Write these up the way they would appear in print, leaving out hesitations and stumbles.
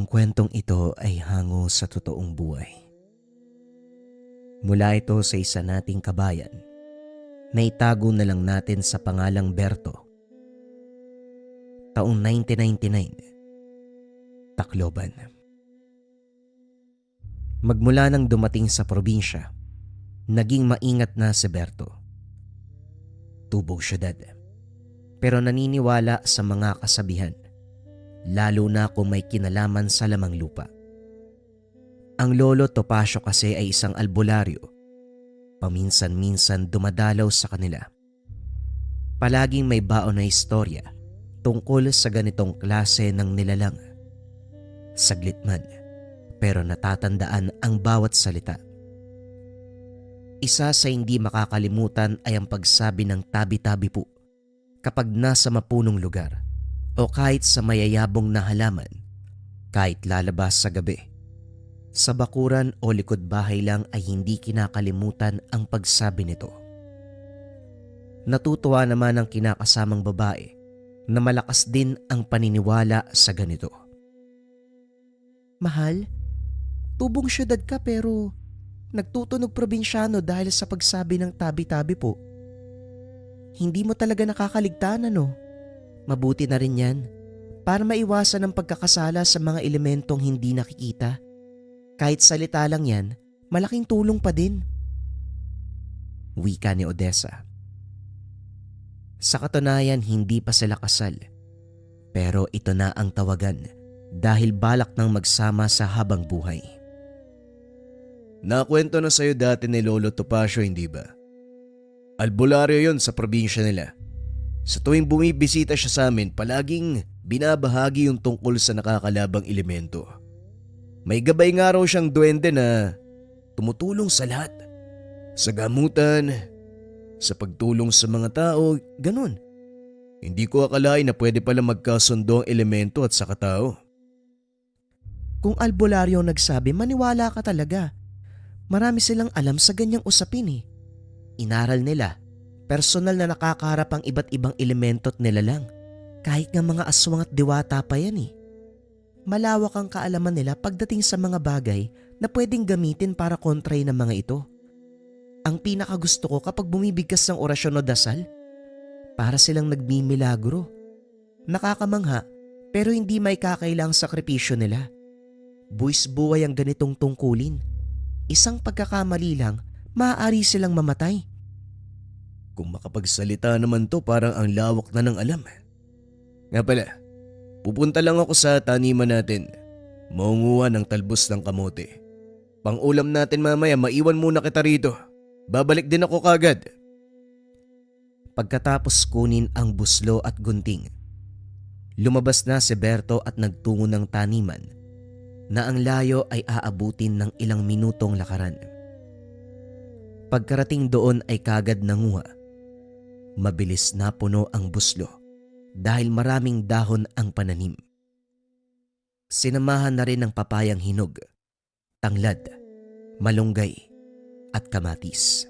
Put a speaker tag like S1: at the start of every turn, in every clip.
S1: Ang kwentong ito ay hango sa totoong buhay. Mula ito sa isa nating kabayan na itago na lang natin sa pangalang Berto. Taong 1999, Tacloban. Magmula nang dumating sa probinsya, naging maingat na si Berto. Tubong syudad, pero naniniwala sa mga kasabihan, lalo na kung may kinalaman sa lamang lupa. Ang lolo Topacio kasi ay isang albularyo. Paminsan-minsan dumadalaw sa kanila. Palaging may baon na istorya tungkol sa ganitong klase ng nilalang. Saglit man, pero natatandaan ang bawat salita. Isa sa hindi makakalimutan ay ang pagsabi ng tabi-tabi po kapag nasa mapunong lugar o kahit sa mayayabong na halaman, kahit lalabas sa gabi. Sa bakuran o likod bahay lang ay hindi kinakalimutan ang pagsabi nito. Natutuwa naman ang kinakasamang babae na malakas din ang paniniwala sa ganito. Mahal, tubong syudad ka pero nagtutunog probinsyano dahil sa pagsabi ng tabi-tabi po. Hindi mo talaga nakakaligtaan ano? Mabuti na rin yan para maiwasan ang pagkakasala sa mga elementong hindi nakikita. Kahit salita lang yan, malaking tulong pa din. Wika ni Odessa. Sa katunayan, hindi pa sila kasal. Pero ito na ang tawagan dahil balak nang magsama sa habang buhay.
S2: Nakwento na sa'yo dati ni Lolo Topacio, hindi ba? Albularyo yon sa probinsya nila. Sa tuwing bumibisita siya sa amin, palaging binabahagi yung tungkol sa nakakalabang elemento. May gabay nga raw siyang duwende na tumutulong sa lahat. Sa gamutan, sa pagtulong sa mga tao, ganun. Hindi ko akalain na pwede pala magkasundo ang elemento at saka tao.
S1: Kung albularyo nagsabi, maniwala ka talaga. Marami silang alam sa ganyang usapin eh. Inaral nila, personal na nakakaharap ang iba't ibang elemento at nilalang. Kahit nga mga aswang at diwata pa yan eh. Malawak ang kaalaman nila pagdating sa mga bagay na pwedeng gamitin para kontray ng mga ito. Ang pinakagusto ko kapag bumibigkas ng orasyon o dasal, para silang nagmimilagro. Nakakamangha pero hindi may kakailang sakripisyo nila. Buwis buhay ang ganitong tungkulin. Isang pagkakamali lang, maaari silang mamatay.
S2: Kung makapagsalita naman to, parang ang lawak na ng alam. Nga pala, pupunta lang ako sa taniman natin. Maunguha ng talbos ng kamote. Pang-ulam natin mamaya, maiwan muna kita rito. Babalik din ako kagad.
S1: Pagkatapos kunin ang buslo at gunting, lumabas na si Berto at nagtungo ng taniman na ang layo ay aabutin ng ilang minutong lakaran. Pagkarating doon ay kagad nanguha. Mabilis na puno ang buslo dahil maraming dahon ang pananim. Sinamahan na rin ng papayang hinog, tanglad, malunggay at kamatis.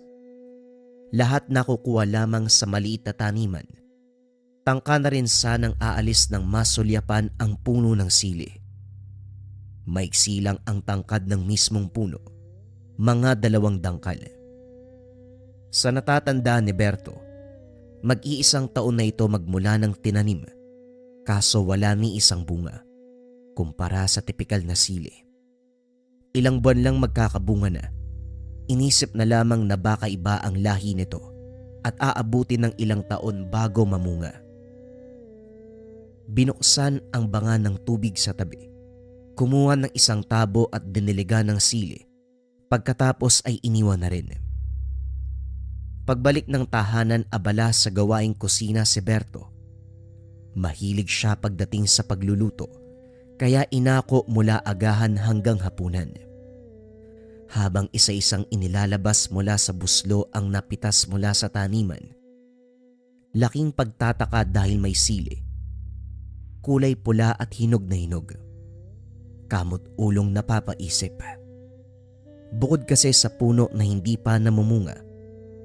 S1: Lahat nakukuha lamang sa maliit na taniman. Tangka na rin sanang aalis ng masulyapan ang puno ng sili. Maiksi lang ang tangkad ng mismong puno, mga 2 dangkal. Sa natatanda ni Berto, mag-iisang taon na ito magmula ng tinanim, kaso wala ni isang bunga, kumpara sa tipikal na sili. Ilang buwan lang magkakabunga na. Inisip na lamang na baka iba ang lahi nito at aabutin ng ilang taon bago mamunga. Binuksan ang banga ng tubig sa tabi. Kumuha ng isang tabo at diniliga ng sili. Pagkatapos ay iniwan na rin. Pagbalik ng tahanan, abala sa gawaing kusina si Berto. Mahilig siya pagdating sa pagluluto, kaya inako mula agahan hanggang hapunan. Habang isa-isang inilalabas mula sa buslo ang napitas mula sa taniman. Laking pagtataka dahil may sili. Kulay pula at hinog na hinog. Kamot ulong napapaisip. Bukod kasi sa puno na hindi pa namumunga,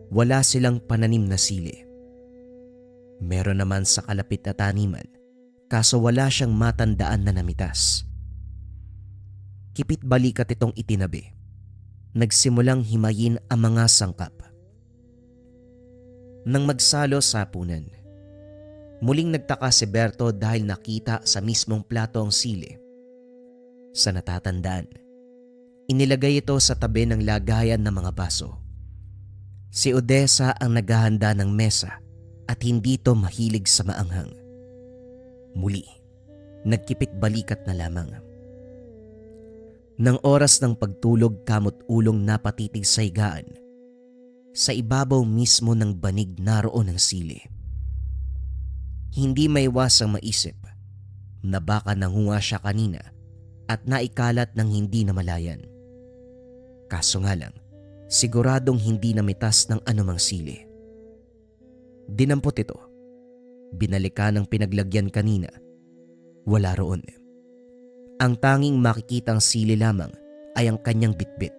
S1: wala silang pananim na sili. Meron naman sa kalapit na taniman, kaso wala siyang matandaan na namitas. Kipit balikat itong itinabi. Nagsimulang himayin ang mga sangkap. Nang magsalo sa hapunan, muling nagtaka si Berto dahil nakita sa mismong plato ang sili. Sa natatandaan, inilagay ito sa tabi ng lagayan ng mga baso. Si Odessa ang naghahanda ng mesa at hindi ito mahilig sa maanghang. Muli, nagkipit balikat na lamang. Nang oras ng pagtulog, kamot ulong napatitig sa higaan. Sa ibabaw mismo ng banig naroon ang sili. Hindi maiwasang maisip na baka nangunga siya kanina at naikalat ng hindi namalayan. Kaso nga lang, siguradong hindi namitas ng anumang sili. Dinampot ito. Binalikan ang pinaglagyan kanina. Wala roon. Ang tanging makikitang sili lamang ay ang kanyang bitbit.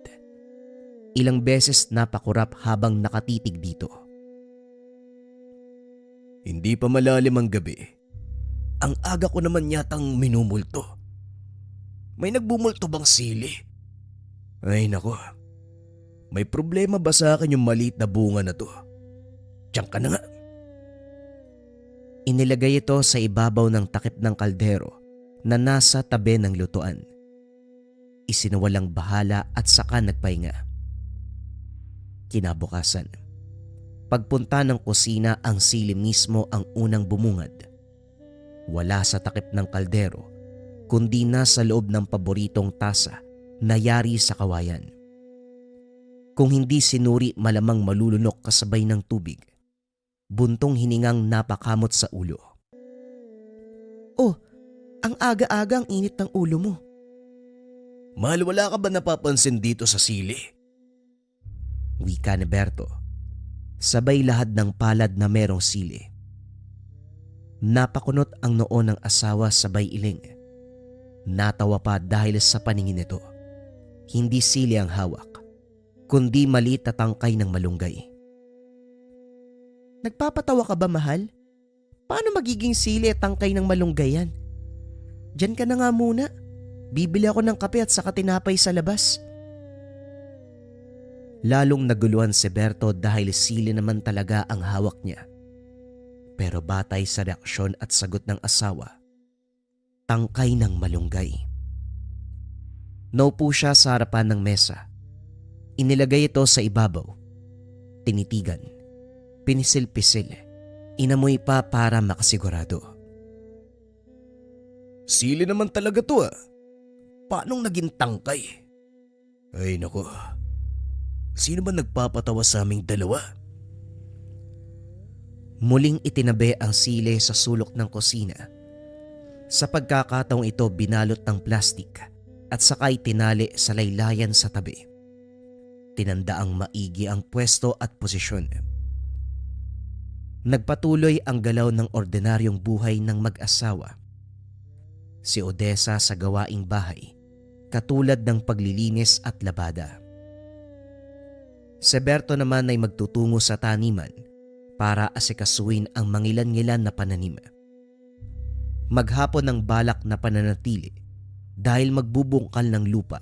S1: Ilang beses napakurap habang nakatitig dito.
S2: Hindi pa malalim ang gabi. Ang aga ko naman yatang minumulto. May nagbumulto bang sili? Ay nako, may problema ba sa akin yung maliit na bunga na to? Diyan ka na nga.
S1: Inilagay ito sa ibabaw ng takip ng kaldero na nasa tabi ng lutuan. Isinuwalang bahala at saka nagpahinga. Kinabukasan, pagpunta ng kusina, ang sili mismo ang unang bumungad. Wala sa takip ng kaldero, kundi nasa loob ng paboritong tasa na yari sa kawayan. Kung hindi sinuri, malamang malulunok kasabay ng tubig. Buntong hiningang napakamot sa ulo. Oh, ang aga-aga ang init ng ulo mo.
S2: Mahal, wala ka ba napapansin dito sa sili?
S1: Wika ni Berto, sabay lahad ng palad na merong sili. Napakunot ang noo ng asawa sabay iling. Natawa pa dahil sa paningin nito. Hindi sili ang hawak, kundi maliit na tangkay ng malunggay. Nagpapatawa ka ba, mahal? Paano magiging sili at tangkay ng malunggay yan? Diyan ka na nga muna. Bibili ako ng kape at saka tinapay sa labas. Lalong naguluhan si Berto dahil sili naman talaga ang hawak niya. Pero batay sa reaksyon at sagot ng asawa, tangkay ng malunggay. Naupo siya sa harapan ng mesa. Inilagay ito sa ibabaw. Tinitigan. Pinisil-pisil. Inamoy pa para makasigurado.
S2: Sili naman talaga to ah. Paanong naging tangkay? Ay nako. Sino ba nagpapatawa sa aming dalawa?
S1: Muling itinabi ang sili sa sulok ng kusina. Sa pagkakataong ito, binalot ng plastik at sakay tinali sa laylayan sa tabi. Tinandaang maigi ang pwesto at posisyon. Nagpatuloy ang galaw ng ordinaryong buhay ng mag-asawa. Si Odessa sa gawaing bahay, katulad ng paglilinis at labada. Si Berto naman ay magtutungo sa taniman para asikasuin ang mangilan-ngilan na pananim. Maghapon ng balak na pananatili dahil magbubungkal ng lupa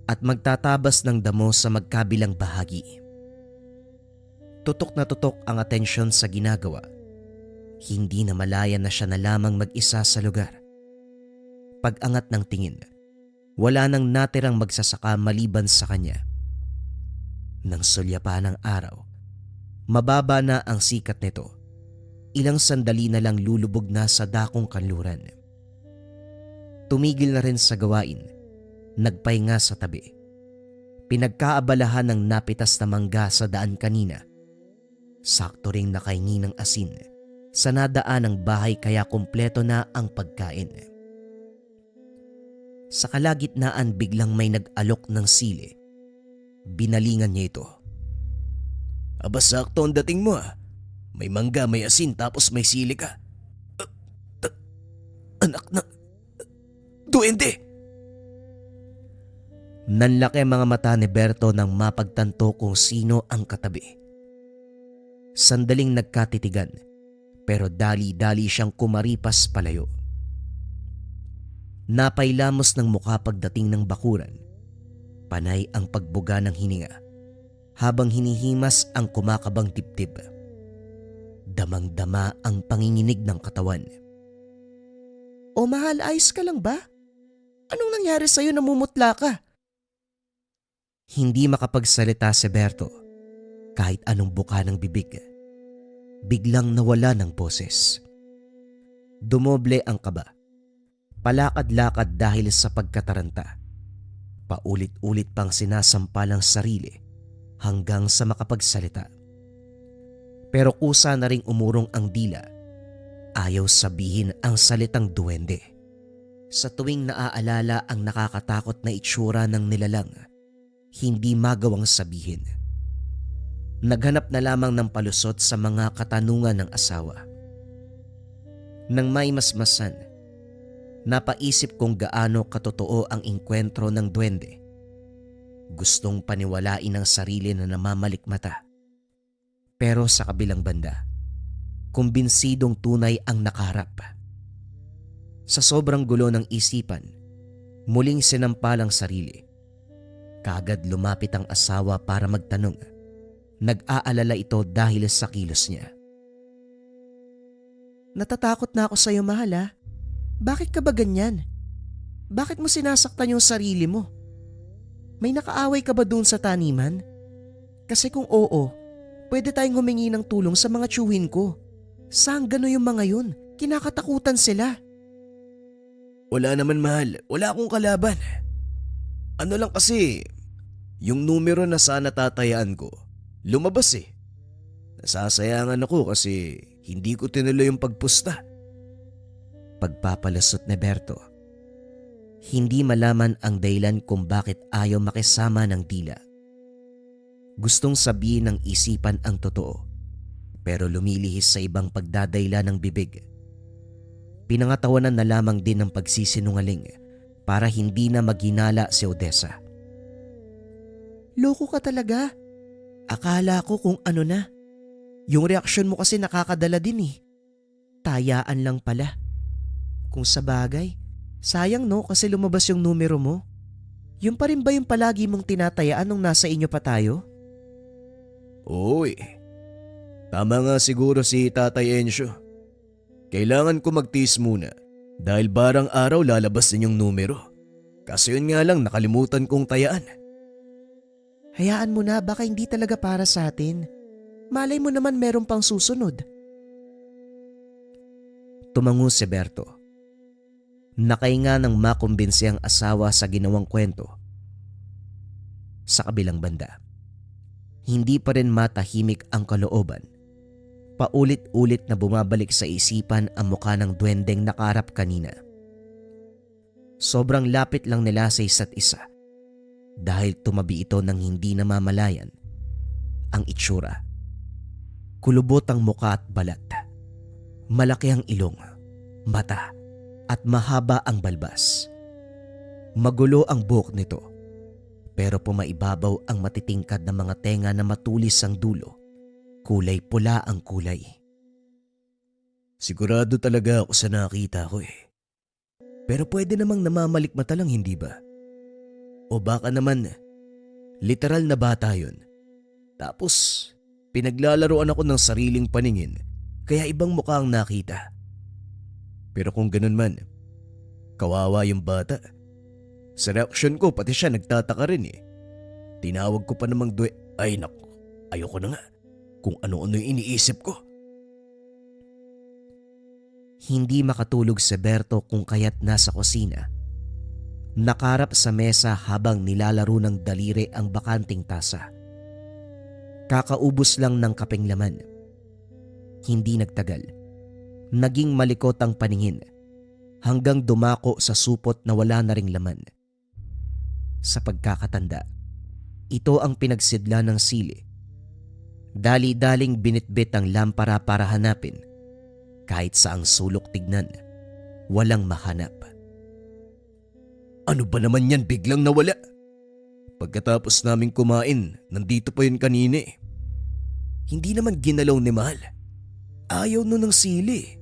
S1: at magtatabas ng damo sa magkabilang bahagi. Tutok na tutok ang atensyon sa ginagawa. Hindi na malaya na siya na lamang mag-isa sa lugar. Pag-angat ng tingin, wala nang natirang magsasaka maliban sa kanya. Nang sulyapan ng araw, mababa na ang sikat nito. Ilang sandali na lang lulubog na sa dakong kanluran. Tumigil na rin sa gawain, nagpahinga sa tabi. Pinagkaabalahan ng napitas na mangga sa daan kanina. Sakto ring nakahingi ng asin sa nadaan ng bahay kaya kumpleto na ang pagkain. Sa kalagitnaan biglang may nag-alok ng sili. Binalingan niya ito.
S2: Aba, sakto ang dating mo ah. May mangga, may asin, tapos may sili ka. Anak na... Duwende!
S1: Nanlaki mga mata ni Berto nang mapagtanto kung sino ang katabi. Sandaling nagkatitigan, pero dali-dali siyang kumaripas palayo. Napailamos ng mukha pagdating ng bakuran. Panay ang pagbuga ng hininga habang hinihimas ang kumakabang dibdib. Damang-dama ang panginginig ng katawan. O mahal, ayos ka lang ba? Anong nangyari sa'yo, namumutla ka? Hindi makapagsalita si Berto kahit anong buka ng bibig. Biglang nawala ng boses. Dumoble ang kaba. Palakad-lakad dahil sa pagkataranta. Paulit-ulit pang sinasampal ang sarili hanggang sa makapagsalita. Pero kusa na ring umurong ang dila. Ayaw sabihin ang salitang duwende. Sa tuwing naaalala ang nakakatakot na itsura ng nilalang, hindi magawang sabihin. Naghanap na lamang ng palusot sa mga katanungan ng asawa. Nang may masmasan, napaisip kung gaano katotoo ang engkwentro ng duwende. Gustong paniwalain ang sarili na namamalikmata. Pero sa kabilang banda, kumbinsidong tunay ang nakaharap. Sa sobrang gulo ng isipan, muling sinampal ang sarili. Kaagad lumapit ang asawa para magtanong. Nag-aalala ito dahil sa kilos niya. Natatakot na ako sa'yo, mahal ha. Bakit ka ba ganyan? Bakit mo sinasaktan yung sarili mo? May nakaaway ka ba dun sa taniman? Kasi kung oo, pwede tayong humingi ng tulong sa mga tiyuhin ko. Saan gano'n yung mga yun? Kinakatakutan sila.
S2: Wala naman mahal, wala akong kalaban. Ano lang kasi, yung numero na sana tatayaan ko, lumabas eh. Nasasayangan ako kasi hindi ko tinuloy yung pagpusta.
S1: Pagpapalusot ni Berto. Hindi malaman ang dahilan kung bakit ayaw makisama ng dila. Gustong sabihin ng isipan ang totoo, pero lumilihis sa ibang pagdadayla ng bibig. Pinangatawanan na lamang din ng pagsisinungaling para hindi na maghinala si Odessa. Loko ka talaga. Akala ko kung ano na. Yung reaksyon mo kasi nakakadala din eh. Tayaan lang pala. Kung sa bagay, sayang no kasi lumabas yung numero mo. Yung pa rin ba yung palagi mong tinatayaan nung nasa inyo pa tayo?
S2: Oo eh. Tama nga siguro si Tatay Ensyo. Kailangan ko magtiis muna dahil barang araw lalabas din yung numero. Kaso yun nga lang nakalimutan kong tayaan.
S1: Hayaan mo na, baka hindi talaga para sa atin. Malay mo naman meron pang susunod. Tumango si Berto. Nakahinga nang makumbinsi ang asawa sa ginawang kwento. Sa kabilang banda, hindi pa rin matahimik ang kalooban. Paulit-ulit na bumabalik sa isipan ang mukha ng duwendeng nakaharap kanina. Sobrang lapit lang nila sa isa't isa dahil tumabi ito ng hindi namamalayan. Ang itsura, kulubot ang mukha at balat. Malaki ang ilong, mata at mahaba ang balbas. Magulo ang buhok nito pero pumaibabaw ang matitingkad na mga tenga na matulis ang dulo. Kulay pula ang kulay.
S2: Sigurado talaga ako sa nakita ko eh. Pero pwede namang namamalikmata lang, hindi ba? O baka naman, literal na bata yun. Tapos, pinaglalaroan ako ng sariling paningin kaya ibang mukha ang nakita. Pero kung ganun man, kawawa yung bata. Sa reaksyon ko pati siya nagtataka rin eh. Tinawag ko pa namang ay naku, ayoko na nga. Kung ano-ano yung iniisip ko.
S1: Hindi makatulog si Berto kung kaya't nasa kusina. Nakarap sa mesa habang nilalaro ng daliri ang bakanting tasa. Kakaubos lang ng kapeng laman. Hindi nagtagal. Naging malikot ang paningin hanggang dumako sa supot na wala na ring laman. Sa pagkakatanda, ito ang pinagsidla ng sili. Dali-daling binitbit ang lampara para hanapin. Kahit saang sulok tignan, walang mahanap.
S2: Ano ba naman yan biglang nawala? Pagkatapos naming kumain, nandito pa yun kanina eh. Hindi naman ginalaw ni Mahal. Ayaw nun ng sili.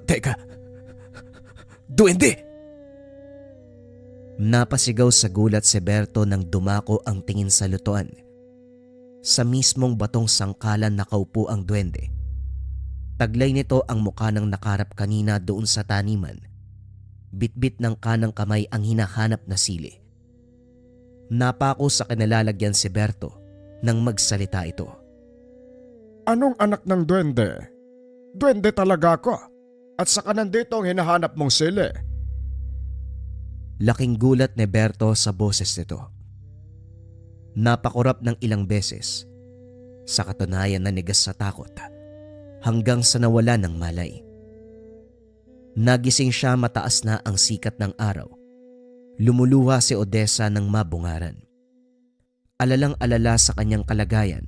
S2: Teka, Duwende!
S1: Napasigaw sa gulat si Berto nang dumako ang tingin sa lutuan. Sa mismong batong sangkalan nakaupo ang duwende. Taglay nito ang mukha ng nakarap kanina doon sa taniman. Bitbit ng kanang kamay ang hinahanap na sili. Napako sa kinalalagyan si Berto nang magsalita ito.
S3: Anong anak ng duwende? Duwende talaga ako. At saka nandito ang hinahanap mong sili.
S1: Laking gulat ni Berto sa boses nito. Napakurap ng ilang beses. Sa katunayan nanigas sa takot hanggang sa nawala ng malay. Nagising siya mataas na ang sikat ng araw. Lumuluha si Odessa ng mabungaran. Alalang-alala sa kanyang kalagayan.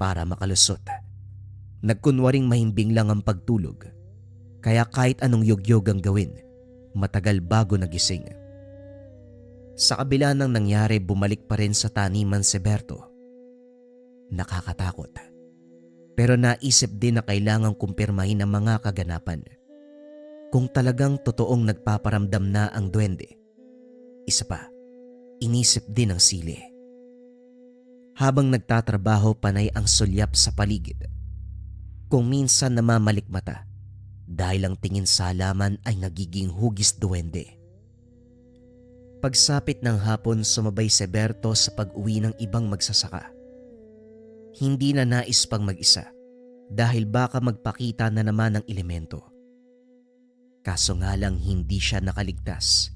S1: Para makalusot, nagkunwaring mahimbing lang ang pagtulog. Kaya kahit anong yugyog ang gawin, matagal bago nagising. Sa kabila ng nangyari, bumalik pa rin sa taniman si Berto. Nakakatakot. Pero naisip din na kailangang kumpirmahin ang mga kaganapan. Kung talagang totoong nagpaparamdam na ang duwende. Isa pa, inisip din ang sili. Habang nagtatrabaho, panay ang sulyap sa paligid. Kung minsan namamalikmata, dahil ang tingin sa halaman ay nagiging hugis duwende. Pagsapit ng hapon, sumabay si Berto sa pag-uwi ng ibang magsasaka. Hindi na nais pang mag-isa dahil baka magpakita na naman ng elemento. Kaso nga lang hindi siya nakaligtas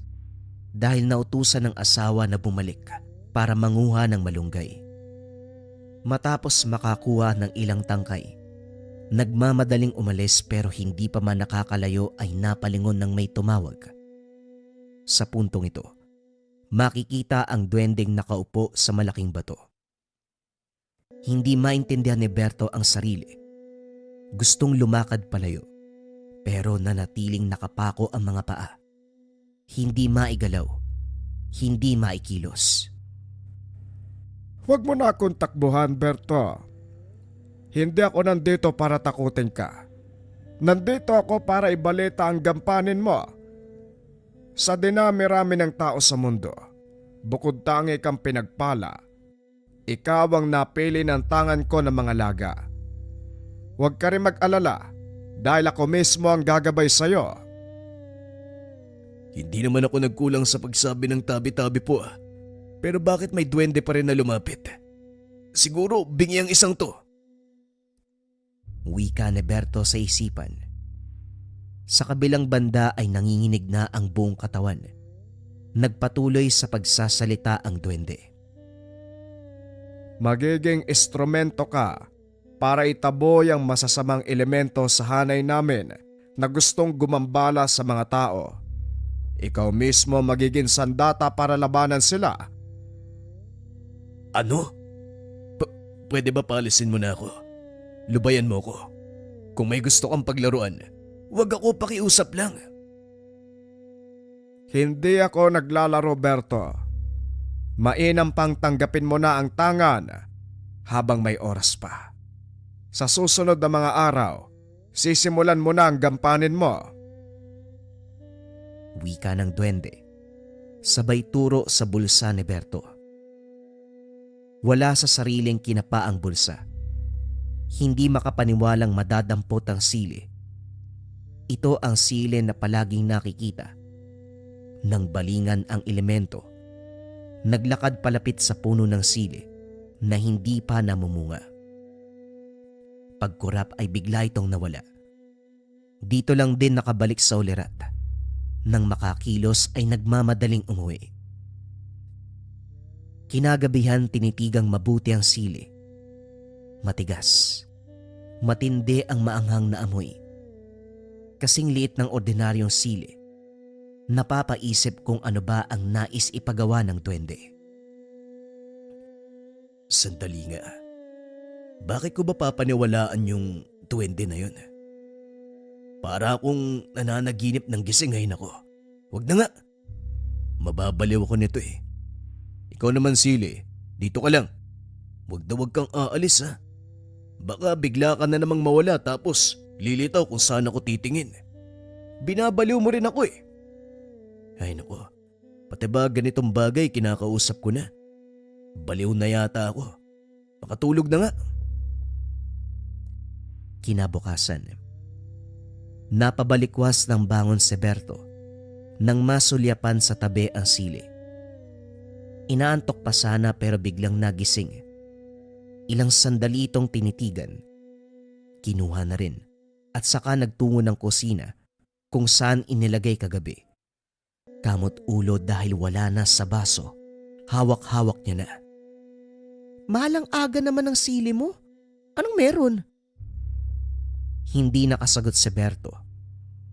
S1: dahil nautusan ng asawa na bumalik para manguha ng malunggay. Matapos makakuha ng ilang tangkay, nagmamadaling umalis pero hindi pa man nakakalayo ay napalingon ng may tumawag. Sa puntong ito, makikita ang duwendeng nakaupo sa malaking bato. Hindi maintindihan ni Berto ang sarili. Gustong lumakad palayo, pero nanatiling nakapako ang mga paa. Hindi maigalaw, hindi maikilos.
S3: Huwag mo na akong takbuhan, Berto. Hindi ako nandito para takutin ka. Nandito ako para ibalita ang gampanin mo. Sa dinami-rami ng tao sa mundo, bukod tangi kang pinagpala, ikaw ang napili ng tangan ko ng mga laga. Huwag ka rin mag-alala dahil ako mismo ang gagabay sa'yo.
S2: Hindi naman ako nagkulang sa pagsabi ng tabi-tabi po ah. Pero bakit may duwende pa rin na lumapit? Siguro bingi ang isang to.
S1: Wika ni Berto sa isipan. Sa kabilang banda ay nanginginig na ang buong katawan. Nagpatuloy sa pagsasalita ang duwende.
S3: Magiging instrumento ka para itaboy ang masasamang elemento sa hanay namin na gustong gumambala sa mga tao. Ikaw mismo magiging sandata para labanan sila.
S2: Ano? Pwede ba palisin mo na ako? Lubayan mo ko. Kung may gusto kang paglaruan, huwag ako pakiusap lang.
S3: Hindi ako naglalaro, Berto. Mainam pang tanggapin mo na ang tangan habang may oras pa. Sa susunod na mga araw, sisimulan mo na ang gampanin mo.
S1: Wika ng duwende. Sabay turo sa bulsa ni Berto. Wala sa sariling kinapa ang bulsa. Hindi makapaniwalang madadampot ang sili. Ito ang sili na palaging nakikita. Nang balingan ang elemento, naglakad palapit sa puno ng sili na hindi pa namumunga. Pagkurap ay bigla itong nawala. Dito lang din nakabalik sa ulirat. Nang makakilos ay nagmamadaling umuwi. Kinagabihan tinitigang mabuti ang sili. Matigas. Matindi ang maanghang na amoy. Kasing liit ng ordinaryong sili. Napapaisip kung ano ba ang nais ipagawa ng duwende.
S2: Sandali nga. Bakit ko ba papaniwalaan yung duwende na yun? Para akong nananaginip ng gising ngayon ako. Huwag na nga. Mababaliw ako nito eh. Ikaw naman Sili, dito ka lang. Huwag kang aalis ha. Baka bigla ka na namang mawala tapos lilitaw kung saan ako titingin. Binabaliw mo rin ako eh. Ay nako, pati ba ganitong bagay kinakausap ko na? Baliw na yata ako. Makatulog na nga.
S1: Kinabukasan, napabalikwas ng bangon si Berto nang masulyapan sa tabi ang sili. Inaantok pa sana pero biglang nagising. Ilang sandali itong tinitigan. Kinuha na rin at saka nagtungo ng kusina kung saan inilagay kagabi. Kamot ulo dahil wala na sa baso. Hawak-hawak niya na. Mahalang aga naman ang sili mo. Anong meron? Hindi nakasagot si Berto.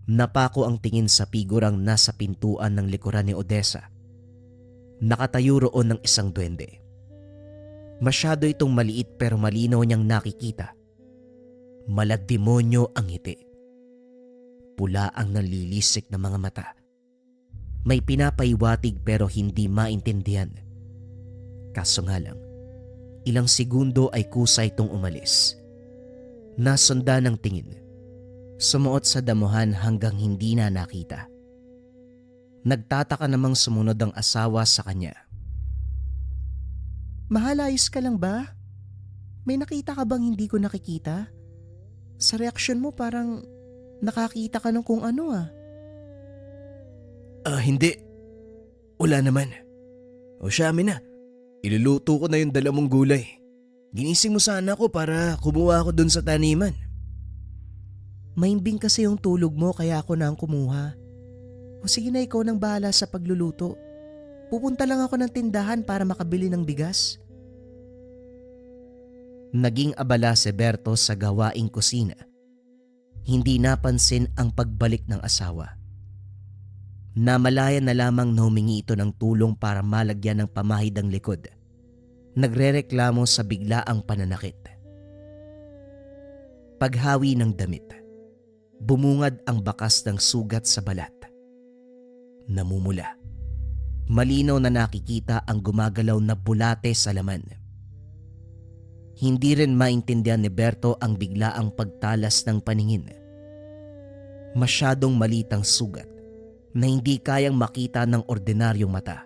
S1: Napako ang tingin sa figurang nasa pintuan ng likuran ni Odessa. Nakatayo roon ng isang duwende. Masyado itong maliit pero malinaw niyang nakikita. Malademonyo ang ngiti. Pula ang nalilisik na mga mata. May pinapaiwatig pero hindi maintindihan. Kaso nga lang, ilang segundo ay kusa itong umalis. Nasunda ng tingin. Sumuot sa damuhan hanggang hindi na nakita. Nagtataka namang sumunod ang asawa sa kanya. Mahal, ayos ka lang ba? May nakita ka bang hindi ko nakikita? Sa reaksyon mo parang nakakita ka ng kung ano ah.
S2: Hindi. Wala naman. O siya, amin na. Iluluto ko na yung dala mong gulay. Ginising mo sana ako para kumuha ako dun sa taniman.
S1: Maimbing kasi yung tulog mo kaya ako na ang kumuha. O sige na, ikaw nang bahala sa pagluluto. Pupunta lang ako ng tindahan para makabili ng bigas. Naging abala si Berto sa gawaing kusina. Hindi napansin ang pagbalik ng asawa. Namalaya na lamang na humingi ito ng tulong para malagyan ng pamahid ang likod. Nagrereklamo sa biglaang pananakit. Paghawi ng damit, bumungad ang bakas ng sugat sa balat. Namumula. Malinaw na nakikita ang gumagalaw na bulate sa laman. Hindi rin maintindihan ni Berto ang biglaang pagtalas ng paningin. Masyadong malitang sugat na hindi kayang makita ng ordinaryong mata.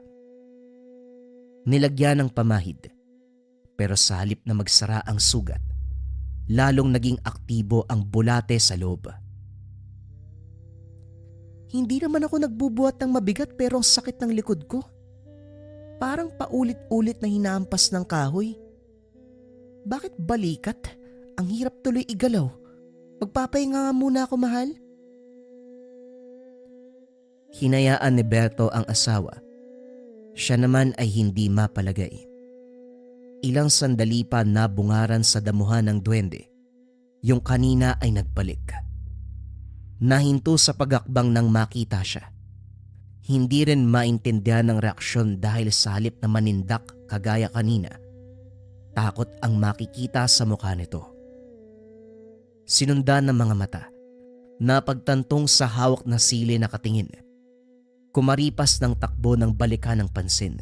S1: Nilagyan ng pamahid, pero sa halip na magsara ang sugat, lalong naging aktibo ang bulate sa loob. Hindi naman ako nagbubuhat ng mabigat pero ang sakit ng likod ko. Parang paulit-ulit na hinahampas ng kahoy. Bakit balikat? Ang hirap tuloy igalaw. Magpapahinga nga muna ako, mahal. Hinayaan ni Berto ang asawa. Siya naman ay hindi mapalagay. Ilang sandali pa nabungaran sa damuhan ng duwende. Yung kanina ay nagbalik. Nahinto sa pagakbang nang makita siya. Hindi rin maintindihan ng reaksyon dahil sa halip na manindak kagaya kanina. Takot ang makikita sa mukha nito. Sinundan ng mga mata. Napagtantong sa hawak na sili na katingin. Kumaripas ng takbo ng balikan ng pansin.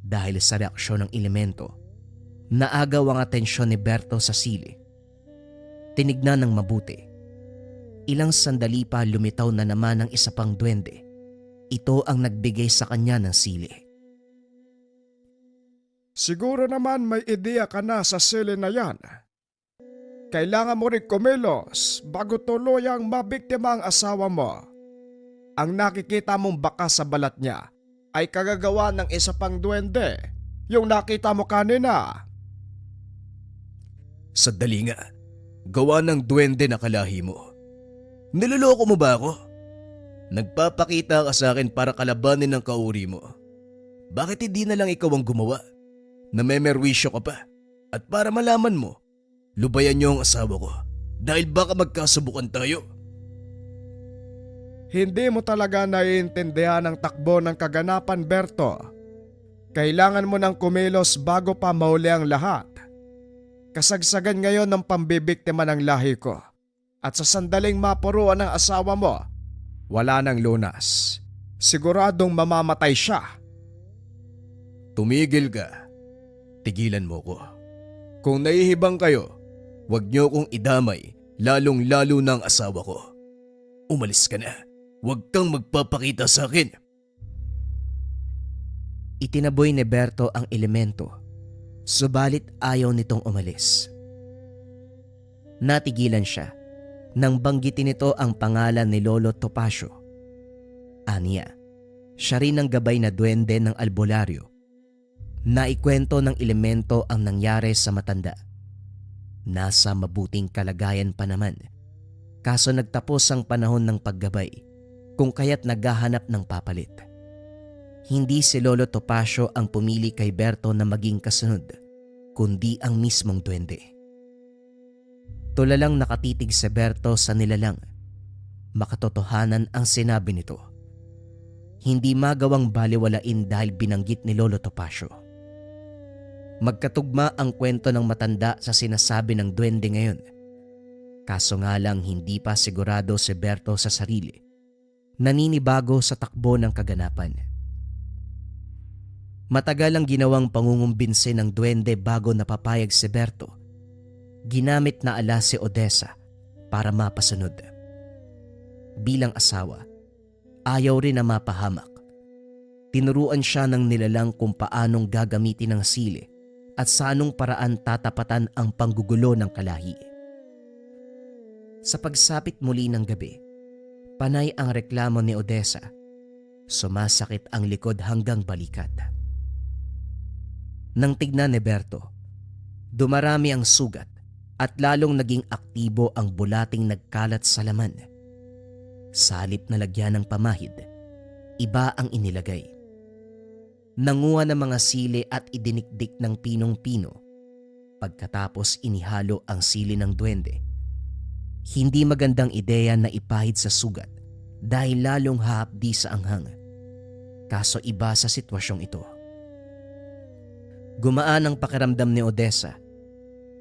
S1: Dahil sa reaksyon ng elemento, naagaw ang atensyon ni Berto sa sili. Tinignan ng mabuti. Ilang sandali pa lumitaw na naman ang isa pang duwende. Ito ang nagbigay sa kanya ng sili.
S3: Siguro naman may ideya ka na sa sili na yan. Kailangan mo rin kumilos bago tuluyang mabiktima ang asawa mo. Ang nakikita mong bakas sa balat niya ay kagagawa ng isa pang duwende, yung nakita mo kanina.
S2: Sandali nga. Gawa ng duwende na kalahi mo. Niloloko mo ba ako? Nagpapakita ka sa akin para kalabanin ang kauri mo. Bakit hindi na lang ikaw ang gumawa? Namemerwisyo ka pa. At para malaman mo, lubayan niyo ang asawa ko dahil baka magkasubukan tayo.
S3: Hindi mo talaga naiintindihan ang takbo ng kaganapan, Berto. Kailangan mo ng kumilos bago pa mahuli ang lahat. Kasagsagan ngayon ng pambibiktima ng lahi ko. At sa sandaling mapuruan ng asawa mo, wala nang lunas. Siguradong mamamatay siya.
S2: Tumigil ka. Tigilan mo ko. Kung nahihibang kayo, huwag niyo kong idamay, lalong-lalo ng asawa ko. Umalis ka na. Huwag kang magpapakita sa akin.
S1: Itinaboy ni Berto ang elemento, subalit ayaw nitong umalis. Natigilan siya nang banggitin nito ang pangalan ni Lolo Topacio. Aniya, siya rin ang gabay na duwende ng albularyo. Naikwento ng elemento ang nangyari sa matanda. Nasa mabuting kalagayan pa naman, kaso nagtapos ang panahon ng paggabay kung kaya't naghahanap ng papalit. Hindi si Lolo Topacio ang pumili kay Berto na maging kasunod, kundi ang mismong duwende. Tulalang nakatitig si Berto sa nilalang. Makatotohanan ang sinabi nito. Hindi magawang baliwalain dahil binanggit ni Lolo Topacio. Magkatugma ang kwento ng matanda sa sinasabi ng duwende ngayon. Kaso nga lang hindi pa sigurado si Berto sa sarili. Naninibago sa takbo ng kaganapan. Matagal ang ginawang pangungumbinse ng duwende bago napapayag si Berto. Ginamit na ala si Odessa para mapasunod. Bilang asawa, ayaw rin na mapahamak. Tinuruan siya ng nilalang kung paanong gagamitin ang sili at sa anong paraan tatapatan ang panggugulo ng kalahi. Sa pagsapit muli ng gabi, panay ang reklamo ni Odessa. Sumasakit ang likod hanggang balikat. Nang tignan ni Berto, dumarami ang sugat at lalong naging aktibo ang bulating nagkalat sa laman. Sa halip na lagyan ng pamahid, iba ang inilagay. Nanguha ng mga sili at idinikdik ng pinong-pino. Pagkatapos inihalo ang sili ng duwende. Hindi magandang ideya na ipahid sa sugat dahil lalong hahapdi sa anghang. Kaso iba sa sitwasyong ito. Gumaan ang pakiramdam ni Odessa.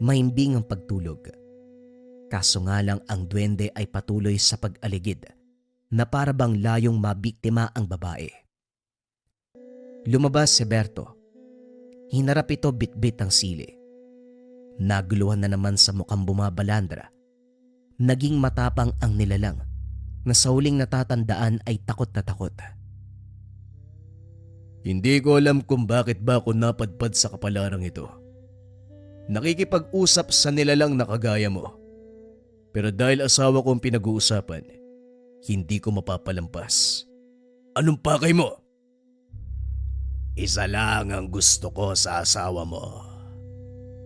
S1: Mahimbing ang pagtulog. Kaso nga lang ang duwende ay patuloy sa pag-aligid na para bang layong mabiktima ang babae. Lumabas si Berto. Hinarap ito bitbit ang sili. Naguluhan na naman sa mukhang bumabalandra. Naging matapang ang nilalang na sa huling natatandaan ay takot na takot.
S2: Hindi ko alam kung bakit ba ako napadpad sa kapalarang ito. Nakikipag-usap sa nilalang na kagaya mo. Pero dahil asawa ko ang pinag-uusapan, hindi ko mapapalampas. Anong pakay mo? Isa lang ang gusto ko sa asawa mo.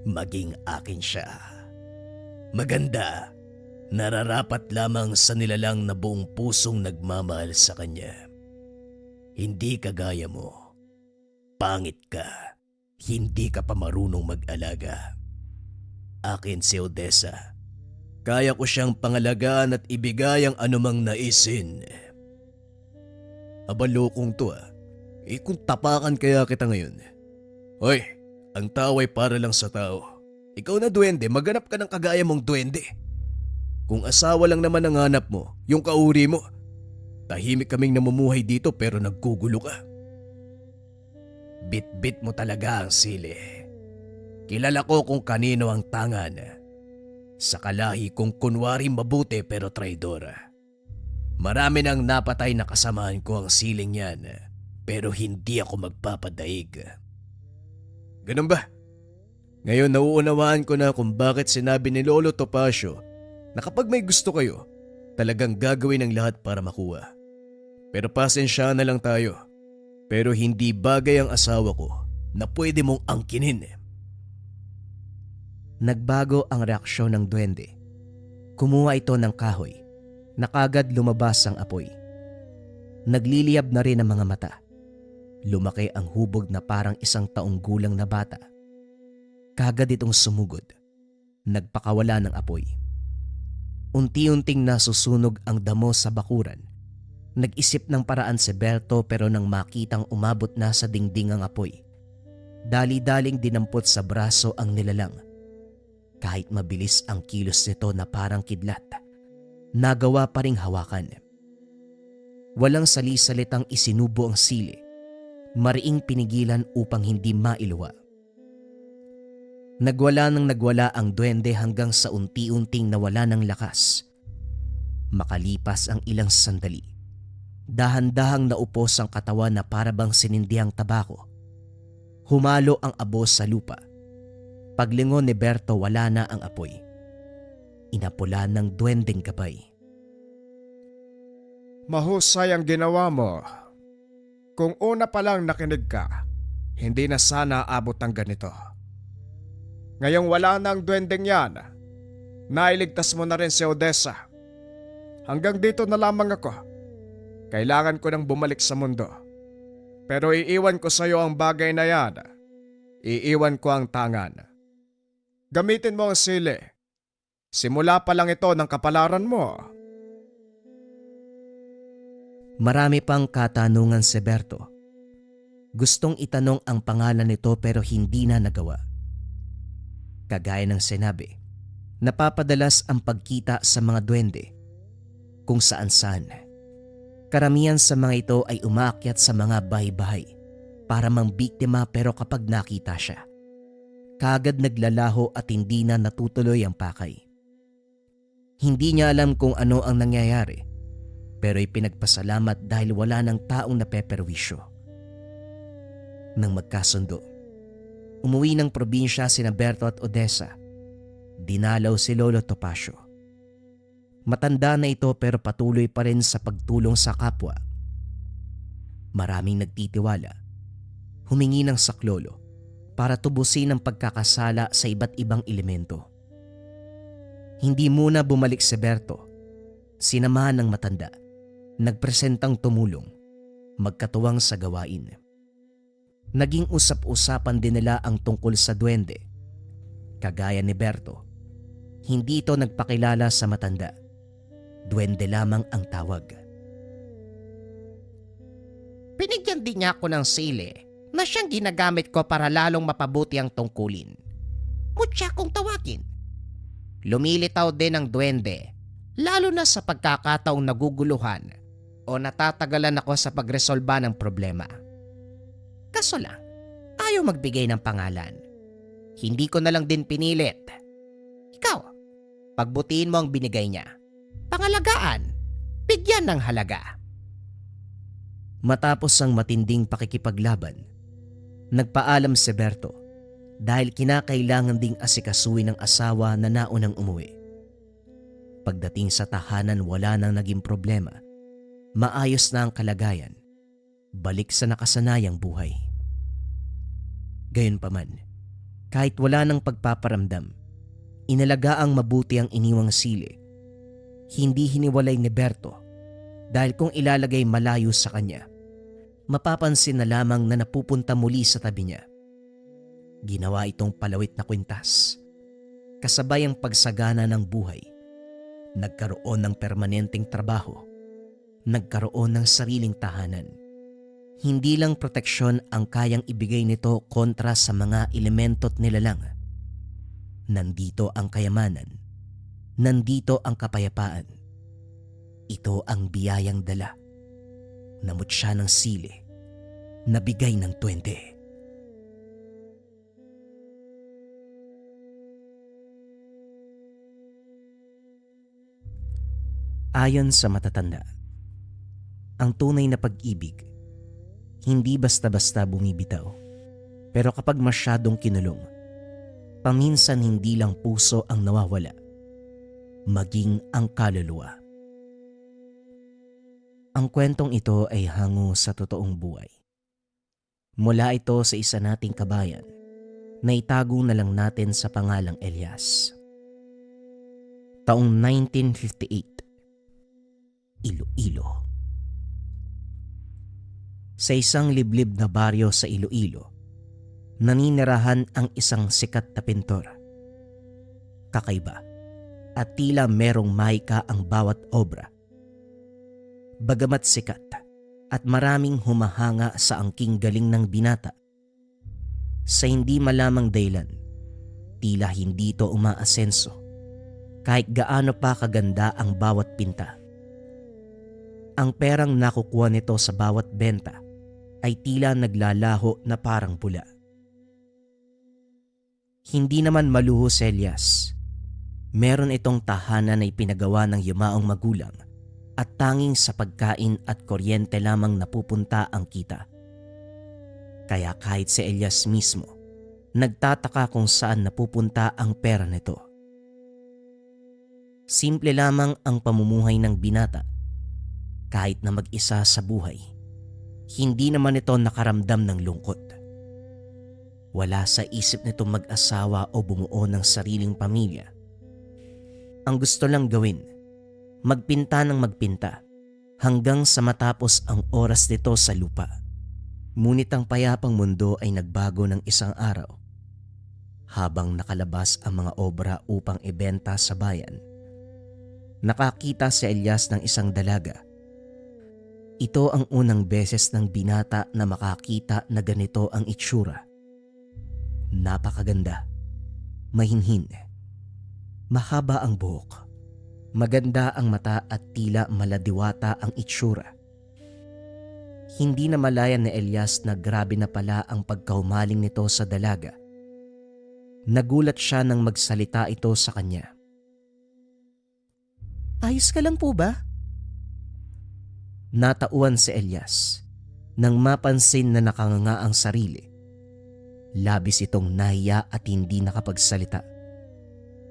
S2: Maging akin siya. Maganda. Nararapat lamang sa nilalang na buong pusong nagmamahal sa kanya. Hindi kagaya mo. Pangit ka. Hindi ka pa marunong mag-alaga. Akin si Odessa. Kaya ko siyang pangalagaan at ibigay ang anumang naisin. Abalokong to ah. Kung tapakan kaya kita ngayon. Hoy, ang tao ay para lang sa tao. Ikaw na duwende, maghanap ka ng kagaya mong duwende. Kung asawa lang naman ang hanap mo, yung kauri mo. Tahimik kaming namumuhay dito pero naggugulo ka. Bit-bit mo talaga ang sili. Kilala ko kung kanino ang tangan. Sa kalahi kong kunwari mabuti pero traidora. Marami nang napatay na kasamahan ko ang siling yan, pero hindi ako magpapadaig. Ganun ba? Ngayon nauunawaan ko na kung bakit sinabi ni Lolo Topacio na kapag may gusto kayo, talagang gagawin ang lahat para makuha. Pero pasensya na lang tayo. Pero hindi bagay ang asawa ko na pwede mong angkinin.
S1: Nagbago ang reaksyon ng duwende. Kumuha ito ng kahoy na kagad lumabas ang apoy. Nagliliyab na rin ang mga mata. Lumaki ang hubog na parang isang taong gulang na bata. Kagad itong sumugod. Nagpakawala ng apoy. Unti-unting nasusunog ang damo sa bakuran. Nag-isip ng paraan si Berto pero nang makitang umabot na sa dingding ang apoy, dali-daling dinampot sa braso ang nilalang. Kahit mabilis ang kilos nito na parang kidlat, nagawa pa ring hawakan. Walang sali-salitang isinubo ang sili, mariing pinigilan upang hindi mailuwa. Nagwala ang duwende hanggang sa unti-unting nawala ng lakas. Makalipas ang ilang sandali, dahan-dahang naupos ang katawan na parabang sinindihang tabako. Humalo ang abo sa lupa. Paglingon ni Berto, wala na ang apoy. Inapula ng duwendeng gabay.
S3: Mahusay ang ginawa mo. Kung una pa lang nakinig ka, hindi na sana abot ng ganito. Ngayong wala na ang duwendeng yan, nailigtas mo na rin si Odessa. Hanggang dito na lamang ako. Kailangan ko nang bumalik sa mundo. Pero iiwan ko sa iyo ang bagay na yan. Iiwan ko ang tangan. Gamitin mo ang sili. Simula pa lang ito ng kapalaran mo.
S1: Marami pang katanungan si Berto. Gustong itanong ang pangalan nito pero hindi na nagawa. Kagaya ng sinabi, napapadalas ang pagkita sa mga duwende kung saan-saan. Karamihan sa mga ito ay umaakyat sa mga bahay-bahay para mangbiktima, pero kapag nakita siya, kaagad naglalaho at hindi na natutuloy ang pakay. Hindi niya alam kung ano ang nangyayari, pero ipinagpasalamat dahil wala ng taong napeperwisyo. Nang magkasundo, umuwi ng probinsya sina Berto at Odessa. Dinalaw si Lolo Topacio. Matanda na ito pero patuloy pa rin sa pagtulong sa kapwa. Maraming nagtitiwala. Humingi ng saklolo para tubusin ang pagkakasala sa iba't ibang elemento. Hindi muna bumalik si Berto. Sinamahan ng matanda. Nagpresentang tumulong. Magkatuwang sa gawain. Naging usap-usapan din nila ang tungkol sa duwende. Kagaya ni Berto, hindi ito nagpakilala sa matanda. Duwende lamang ang tawag. Binigyan din niya ako ng sili na siyang ginagamit ko para lalong mapabuti ang tungkulin. Mutya kong tawagin. Lumilitaw din ang duwende, lalo na sa pagkakataong naguguluhan o natatagalan ako sa pagresolba ng problema. Kaso lang, ayaw magbigay ng pangalan. Hindi ko na lang din pinilit. Ikaw, pagbutiin mo ang binigay niya. Pangalagaan, bigyan ng halaga. Matapos ang matinding pakikipaglaban, nagpaalam si Berto dahil kinakailangan ding asikasuin ng asawa na naunang umuwi. Pagdating sa tahanan, wala nang naging problema. Maayos na ang kalagayan. Balik sa nakasanayang buhay. Gayunpaman, kahit wala nang pagpaparamdam, inalagaang mabuti ang iniwang sili. Hindi hiniwalay ni Berto dahil kung ilalagay malayo sa kanya, mapapansin na lamang na napupunta muli sa tabi niya. Ginawa itong palawit na kwintas. Kasabay ang pagsagana ng buhay. Nagkaroon ng permanenteng trabaho. Nagkaroon ng sariling tahanan. Hindi lang proteksyon ang kayang ibigay nito kontra sa mga elemento't nilalang. Nandito ang kayamanan. Nandito ang kapayapaan. Ito ang biyayang dala. Namut siya ng sili. Nabigay ng duwende. Ayon sa matatanda, ang tunay na pag-ibig hindi basta-basta bumibitaw. Pero kapag masyadong kinulong, paminsan hindi lang puso ang nawawala, maging ang kaluluwa. Ang kwentong ito ay hango sa totoong buhay. Mula ito sa isa nating kabayan na itago na lang natin sa pangalang Elias. Taong 1958, Iloilo. Sa isang liblib na baryo sa Iloilo, naninirahan ang isang sikat na pintor. Kakaiba at tila merong mahika ang bawat obra. Bagamat sikat at maraming humahanga sa angking galing ng binata, sa hindi malamang dahilan, tila hindi ito umaasenso kahit gaano pa kaganda ang bawat pinta. Ang perang nakukuha nito sa bawat benta ay tila naglalaho na parang bula. Hindi naman maluho si Elias. Meron itong tahanan na ipinagawa ng yumaong magulang at tanging sa pagkain at kuryente lamang napupunta ang kita. Kaya kahit si Elias mismo, nagtataka kung saan napupunta ang pera nito. Simple lamang ang pamumuhay ng binata. Kahit na mag-isa sa buhay, hindi naman ito nakaramdam ng lungkot. Wala sa isip nito mag-asawa o bumuo ng sariling pamilya. Ang gusto lang gawin, magpinta ng magpinta hanggang sa matapos ang oras nito sa lupa. Ngunit ang payapang mundo ay nagbago ng isang araw. Habang nakalabas ang mga obra upang ibenta sa bayan, nakakita si Elias ng isang dalaga. Ito ang unang beses ng binata na makakita na ganito ang itsura. Napakaganda, mahinhin, mahaba ang buhok, maganda ang mata at tila maladiwata ang itsura. Hindi na malayan ni Elias na grabe na pala ang pagkaumaling nito sa dalaga. Nagulat siya nang magsalita ito sa kanya. "Ayos ka lang po ba?" Natauan si Elias nang mapansin na nakanganga ang sarili. Labis itong nahiya at hindi nakapagsalita.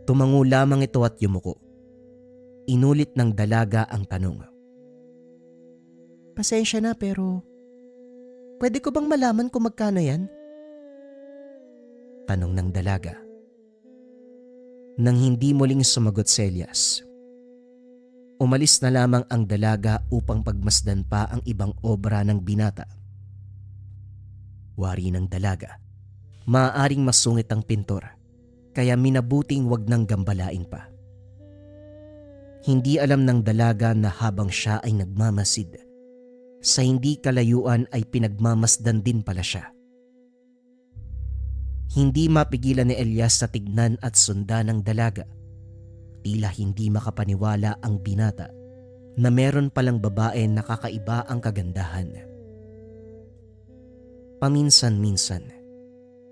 S1: Tumango lamang ito at yumuko. Inulit ng dalaga ang tanong. "Pasensya na pero pwede ko bang malaman kung magkano yan?" Tanong ng dalaga. Nang hindi muling sumagot si Elias, umalis na lamang ang dalaga upang pagmasdan pa ang ibang obra ng binata. Wari ng dalaga, maaaring masungit ang pintor, kaya minabuting wag nang gambalain pa. Hindi alam ng dalaga na habang siya ay nagmamasid, sa hindi kalayuan ay pinagmamasdan din pala siya. Hindi mapigilan ni Elias sa tignan at sundan ng dalaga. Tila hindi makapaniwala ang binata na meron palang babae na kakaiba ang kagandahan. Paminsan-minsan,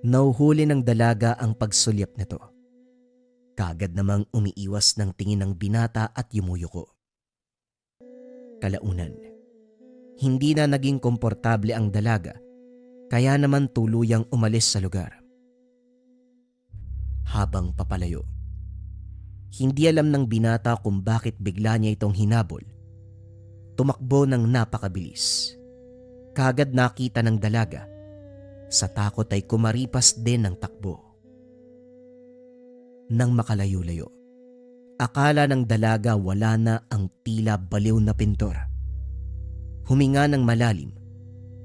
S1: nauhuli ng dalaga ang pagsulyap nito. Kaagad namang umiiwas ng tingin ng binata at yumuyuko. Kalaunan, hindi na naging komportable ang dalaga, kaya naman tuluyang umalis sa lugar. Habang papalayo, hindi alam ng binata kung bakit bigla niya itong hinabol. Tumakbo ng napakabilis. Kaagad nakita ng dalaga. Sa takot ay kumaripas din ng takbo. Nang makalayo-layo, akala ng dalaga wala na ang tila baliw na pintor. Huminga ng malalim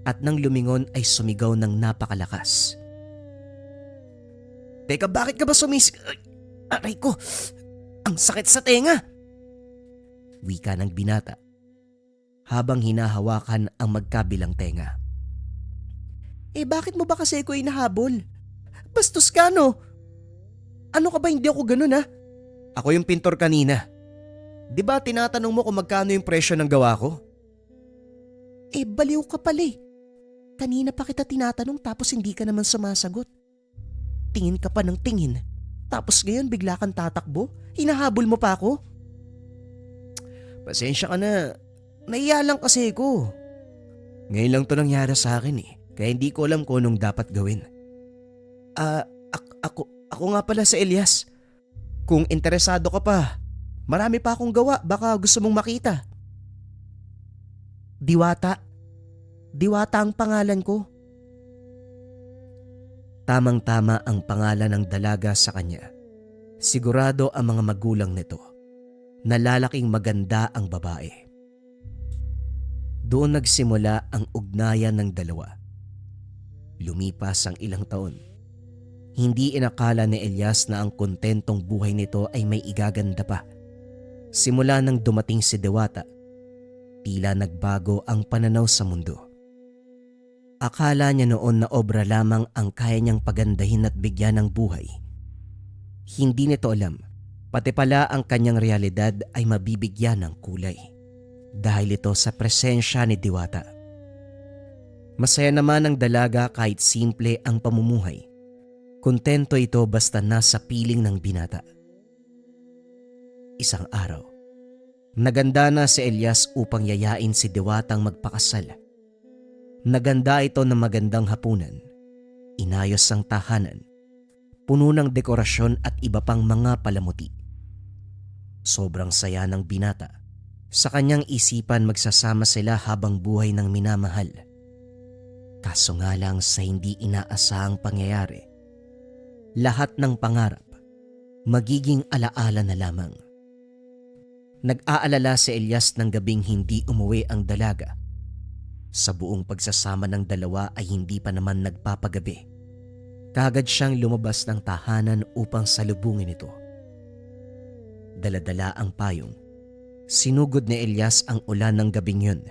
S1: at nang lumingon ay sumigaw ng napakalakas. "Teka, bakit ka ba Aray ko! Ang sakit sa tenga!" Wika ng binata habang hinahawakan ang magkabilang tenga. Bakit mo ba kasi ko inahabol? Bastos ka, no? Ano ka ba, hindi ako ganun, ha? Ako yung pintor kanina. Di ba tinatanong mo kung magkano yung presyo ng gawa ko? Baliw ka pala eh. Kanina pa kita tinatanong tapos hindi ka naman sumasagot. Tingin ka pa ng tingin. Tapos ngayon bigla kang tatakbo? Hinahabol mo pa ako? Pasensya ka na. Naiya lang kasi ko. Ngayon lang to nangyari sa akin eh. Kaya hindi ko alam kung anong dapat gawin. Ako nga pala si Elias. Kung interesado ka pa, marami pa akong gawa. Baka gusto mong makita. Diwata. Diwata ang pangalan ko. Tamang-tama ang pangalan ng dalaga sa kanya. Sigurado ang mga magulang nito na lalaking maganda ang babae. Doon nagsimula ang ugnayan ng dalawa. Lumipas ang ilang taon. Hindi inakala ni Elias na ang kontentong buhay nito ay may igaganda pa. Simula nang dumating si Diwata, tila nagbago ang pananaw sa mundo. Akala niya noon na obra lamang ang kaya niyang pagandahin at bigyan ng buhay. Hindi nito alam, pati pala ang kanyang realidad ay mabibigyan ng kulay. Dahil ito sa presensya ni Diwata. Masaya naman ang dalaga kahit simple ang pamumuhay. Kontento ito basta nasa piling ng binata. Isang araw, Naganda na si Elias upang yayain si Diwatang magpakasal. Naganda ito ng magandang hapunan. Inayos ang tahanan. Puno ng dekorasyon at iba pang mga palamuti. Sobrang saya ng binata. Sa kanyang isipan magsasama sila habang buhay ng minamahal. Kaso nga lang sa hindi inaasahang pangyayari, lahat ng pangarap magiging alaala na lamang. Nag-aalala si Elias ng gabing hindi umuwi ang dalaga. Sa buong pagsasama ng dalawa ay hindi pa naman nagpapagabi. Kaagad siyang lumabas ng tahanan upang salubungin ito. Daladala ang payong. Sinugod ni Elias ang ulan ng gabing yun.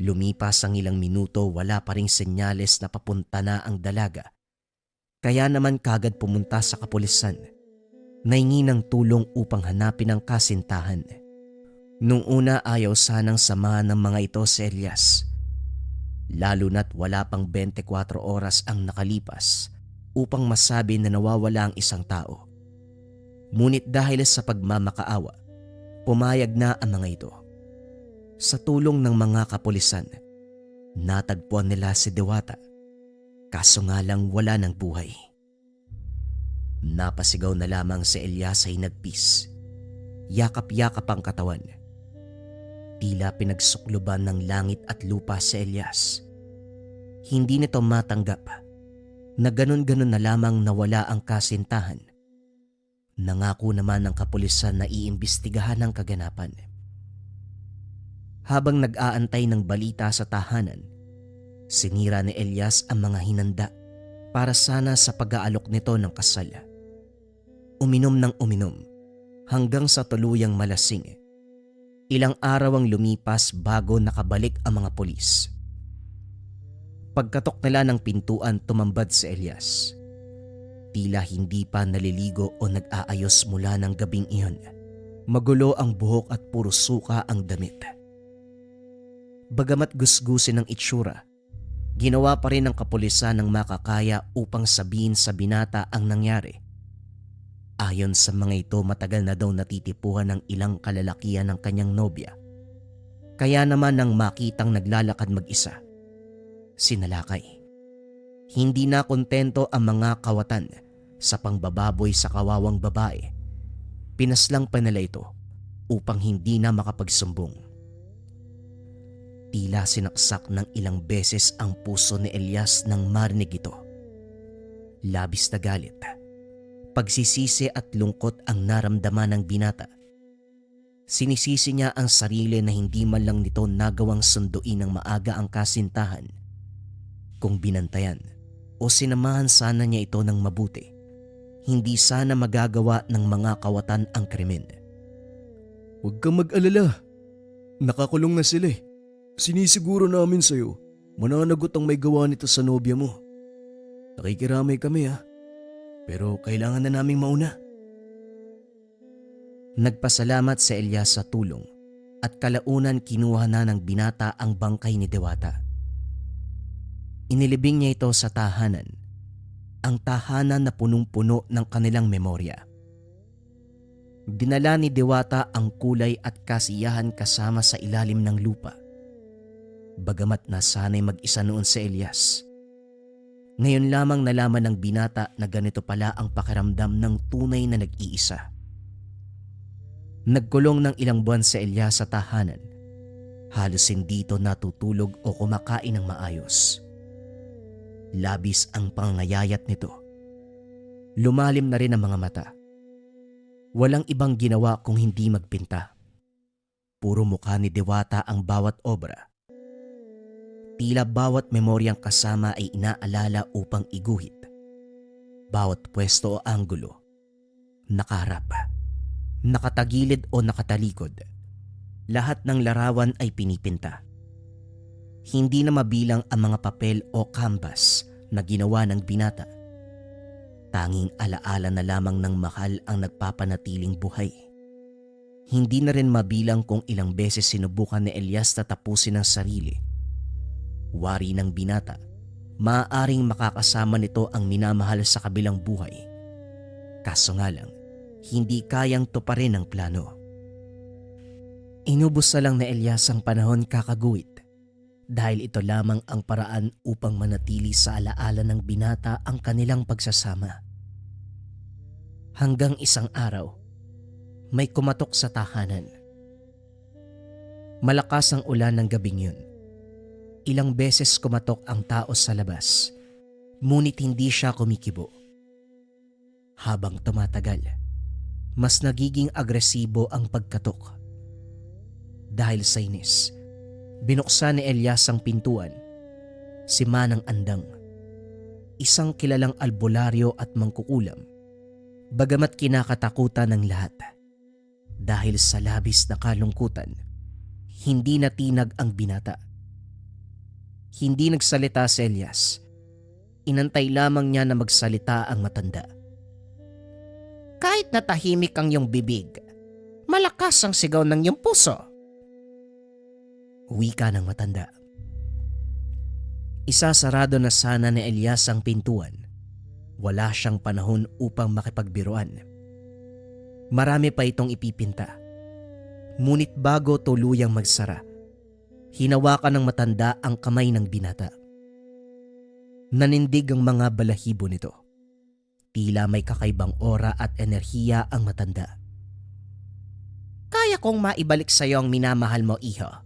S1: Lumipas ang ilang minuto, wala pa ring senyales na papunta na ang dalaga. Kaya naman kagad pumunta sa kapulisan. Nahingi ng tulong upang hanapin ang kasintahan. Nung una ayaw sanang samahan ng mga ito si Elias. Lalo na't wala pang 24 oras ang nakalipas upang masabi na nawawala ang isang tao. Ngunit dahil sa pagmamakaawa, pumayag na ang mga ito. Sa tulong ng mga kapulisan, natagpuan nila si Diwata. Kaso nga lang wala ng buhay. Napasigaw na lamang si Elias ay nagpis. Yakap-yakap ang katawan. Tila pinagsukluban ng langit at lupa si Elias. Hindi nito matanggap na ganun-ganun na lamang nawala ang kasintahan. Nangako naman ng kapulisan na iimbestigahan ang kaganapan. Habang nag-aantay ng balita sa tahanan, sinira ni Elias ang mga hinanda para sana sa pag-aalok nito ng kasal. Uminom ng uminom hanggang sa tuluyang malasing. Ilang araw ang lumipas bago nakabalik ang mga pulis. Pagkatok nila ng pintuan, tumambad si Elias. Tila hindi pa naliligo o nag-aayos mula ng gabing iyon. Magulo ang buhok at puro suka ang damit. Bagamat gusgusin ng itsura, ginawa pa rin ng kapulisan ng makakaya upang sabihin sa binata ang nangyari. Ayon sa mga ito, matagal na daw natitipuhan ng ilang kalalakihan ng kanyang nobya. Kaya naman nang makitang naglalakad mag-isa, sinalakay. Hindi na kontento ang mga kawatan sa pangbababoy sa kawawang babae. Pinaslang pa nila ito upang hindi na makapagsumbong. Tila sinaksak ng ilang beses ang puso ni Elias nang marinig ito. Labis na galit, pagsisisi at lungkot ang naramdaman ng binata. Sinisisi niya ang sarili na hindi man lang nito nagawang sunduin ng maaga ang kasintahan. Kung binantayan o sinamahan sana niya ito ng mabuti, hindi sana magagawa ng mga kawatan ang krimen.
S2: Huwag kang mag-alala. Nakakulong na sila eh. Sinisiguro namin sa'yo, mananagot ang may gawa nito sa nobya mo. Nakikiramay kami ha. Pero kailangan na naming mauna.
S1: Nagpasalamat si Elias sa tulong at kalaunan kinuha na ng binata ang bangkay ni Diwata. Inilibing niya ito sa tahanan, ang tahanan na punong-puno ng kanilang memorya. Dinala ni Diwata ang kulay at kasiyahan kasama sa ilalim ng lupa. Bagamat nasanay mag-isa noon si Elias, ngayon lamang nalaman ng binata na ganito pala ang pakiramdam ng tunay na nag-iisa. Nagkulong ng ilang buwan si Elias sa tahanan. Halos hindi ito natutulog o kumakain ng maayos. Labis ang pangangayayat nito. Lumalim na rin ang mga mata. Walang ibang ginawa kung hindi magpinta. Puro mukha ni Diwata ang bawat obra. Tila bawat memoryang kasama ay inaalala upang iguhit. Bawat pwesto o anggulo, nakaharap, nakatagilid o nakatalikod, lahat ng larawan ay pinipinta. Hindi na mabilang ang mga papel o canvas na ginawa ng binata. Tanging alaala na lamang ng mahal ang nagpapanatiling buhay. Hindi na rin mabilang kung ilang beses sinubukan ni Elias na tapusin ang sarili. Wari ng binata, maaaring makakasama nito ang minamahal sa kabilang buhay. Kaso nga lang, hindi kayang tuparin ang plano. Inubos na lang na Elias ang panahon kakaguhit dahil ito lamang ang paraan upang manatili sa alaala ng binata ang kanilang pagsasama. Hanggang isang araw, may kumatok sa tahanan. Malakas ang ulan ng gabing yun. Ilang beses kumatok ang tao sa labas, ngunit hindi siya kumikibo. Habang tumatagal, mas nagiging agresibo ang pagkatok. Dahil sa inis, binuksan ni Elias ang pintuan. Si Manang Andang, isang kilalang albularyo at mangkukulam, bagamat kinakatakutan ng lahat. Dahil sa labis na kalungkutan, hindi natinag ang binata. Hindi nagsalita si Elias. Inantay lamang niya na magsalita ang matanda. Kahit na tahimik ang iyong bibig, malakas ang sigaw ng iyong puso. Wika ng matanda. Isasarado na sana ni Elias ang pintuan. Wala siyang panahon upang makipagbiruan. Marami pa itong ipipinta. Ngunit bago tuluyang magsara, hinawakan ng matanda ang kamay ng binata. Nanindig ang mga balahibo nito. Tila may kakaibang aura at enerhiya ang matanda. Kaya kong maibalik sa iyo ang minamahal mo, iho.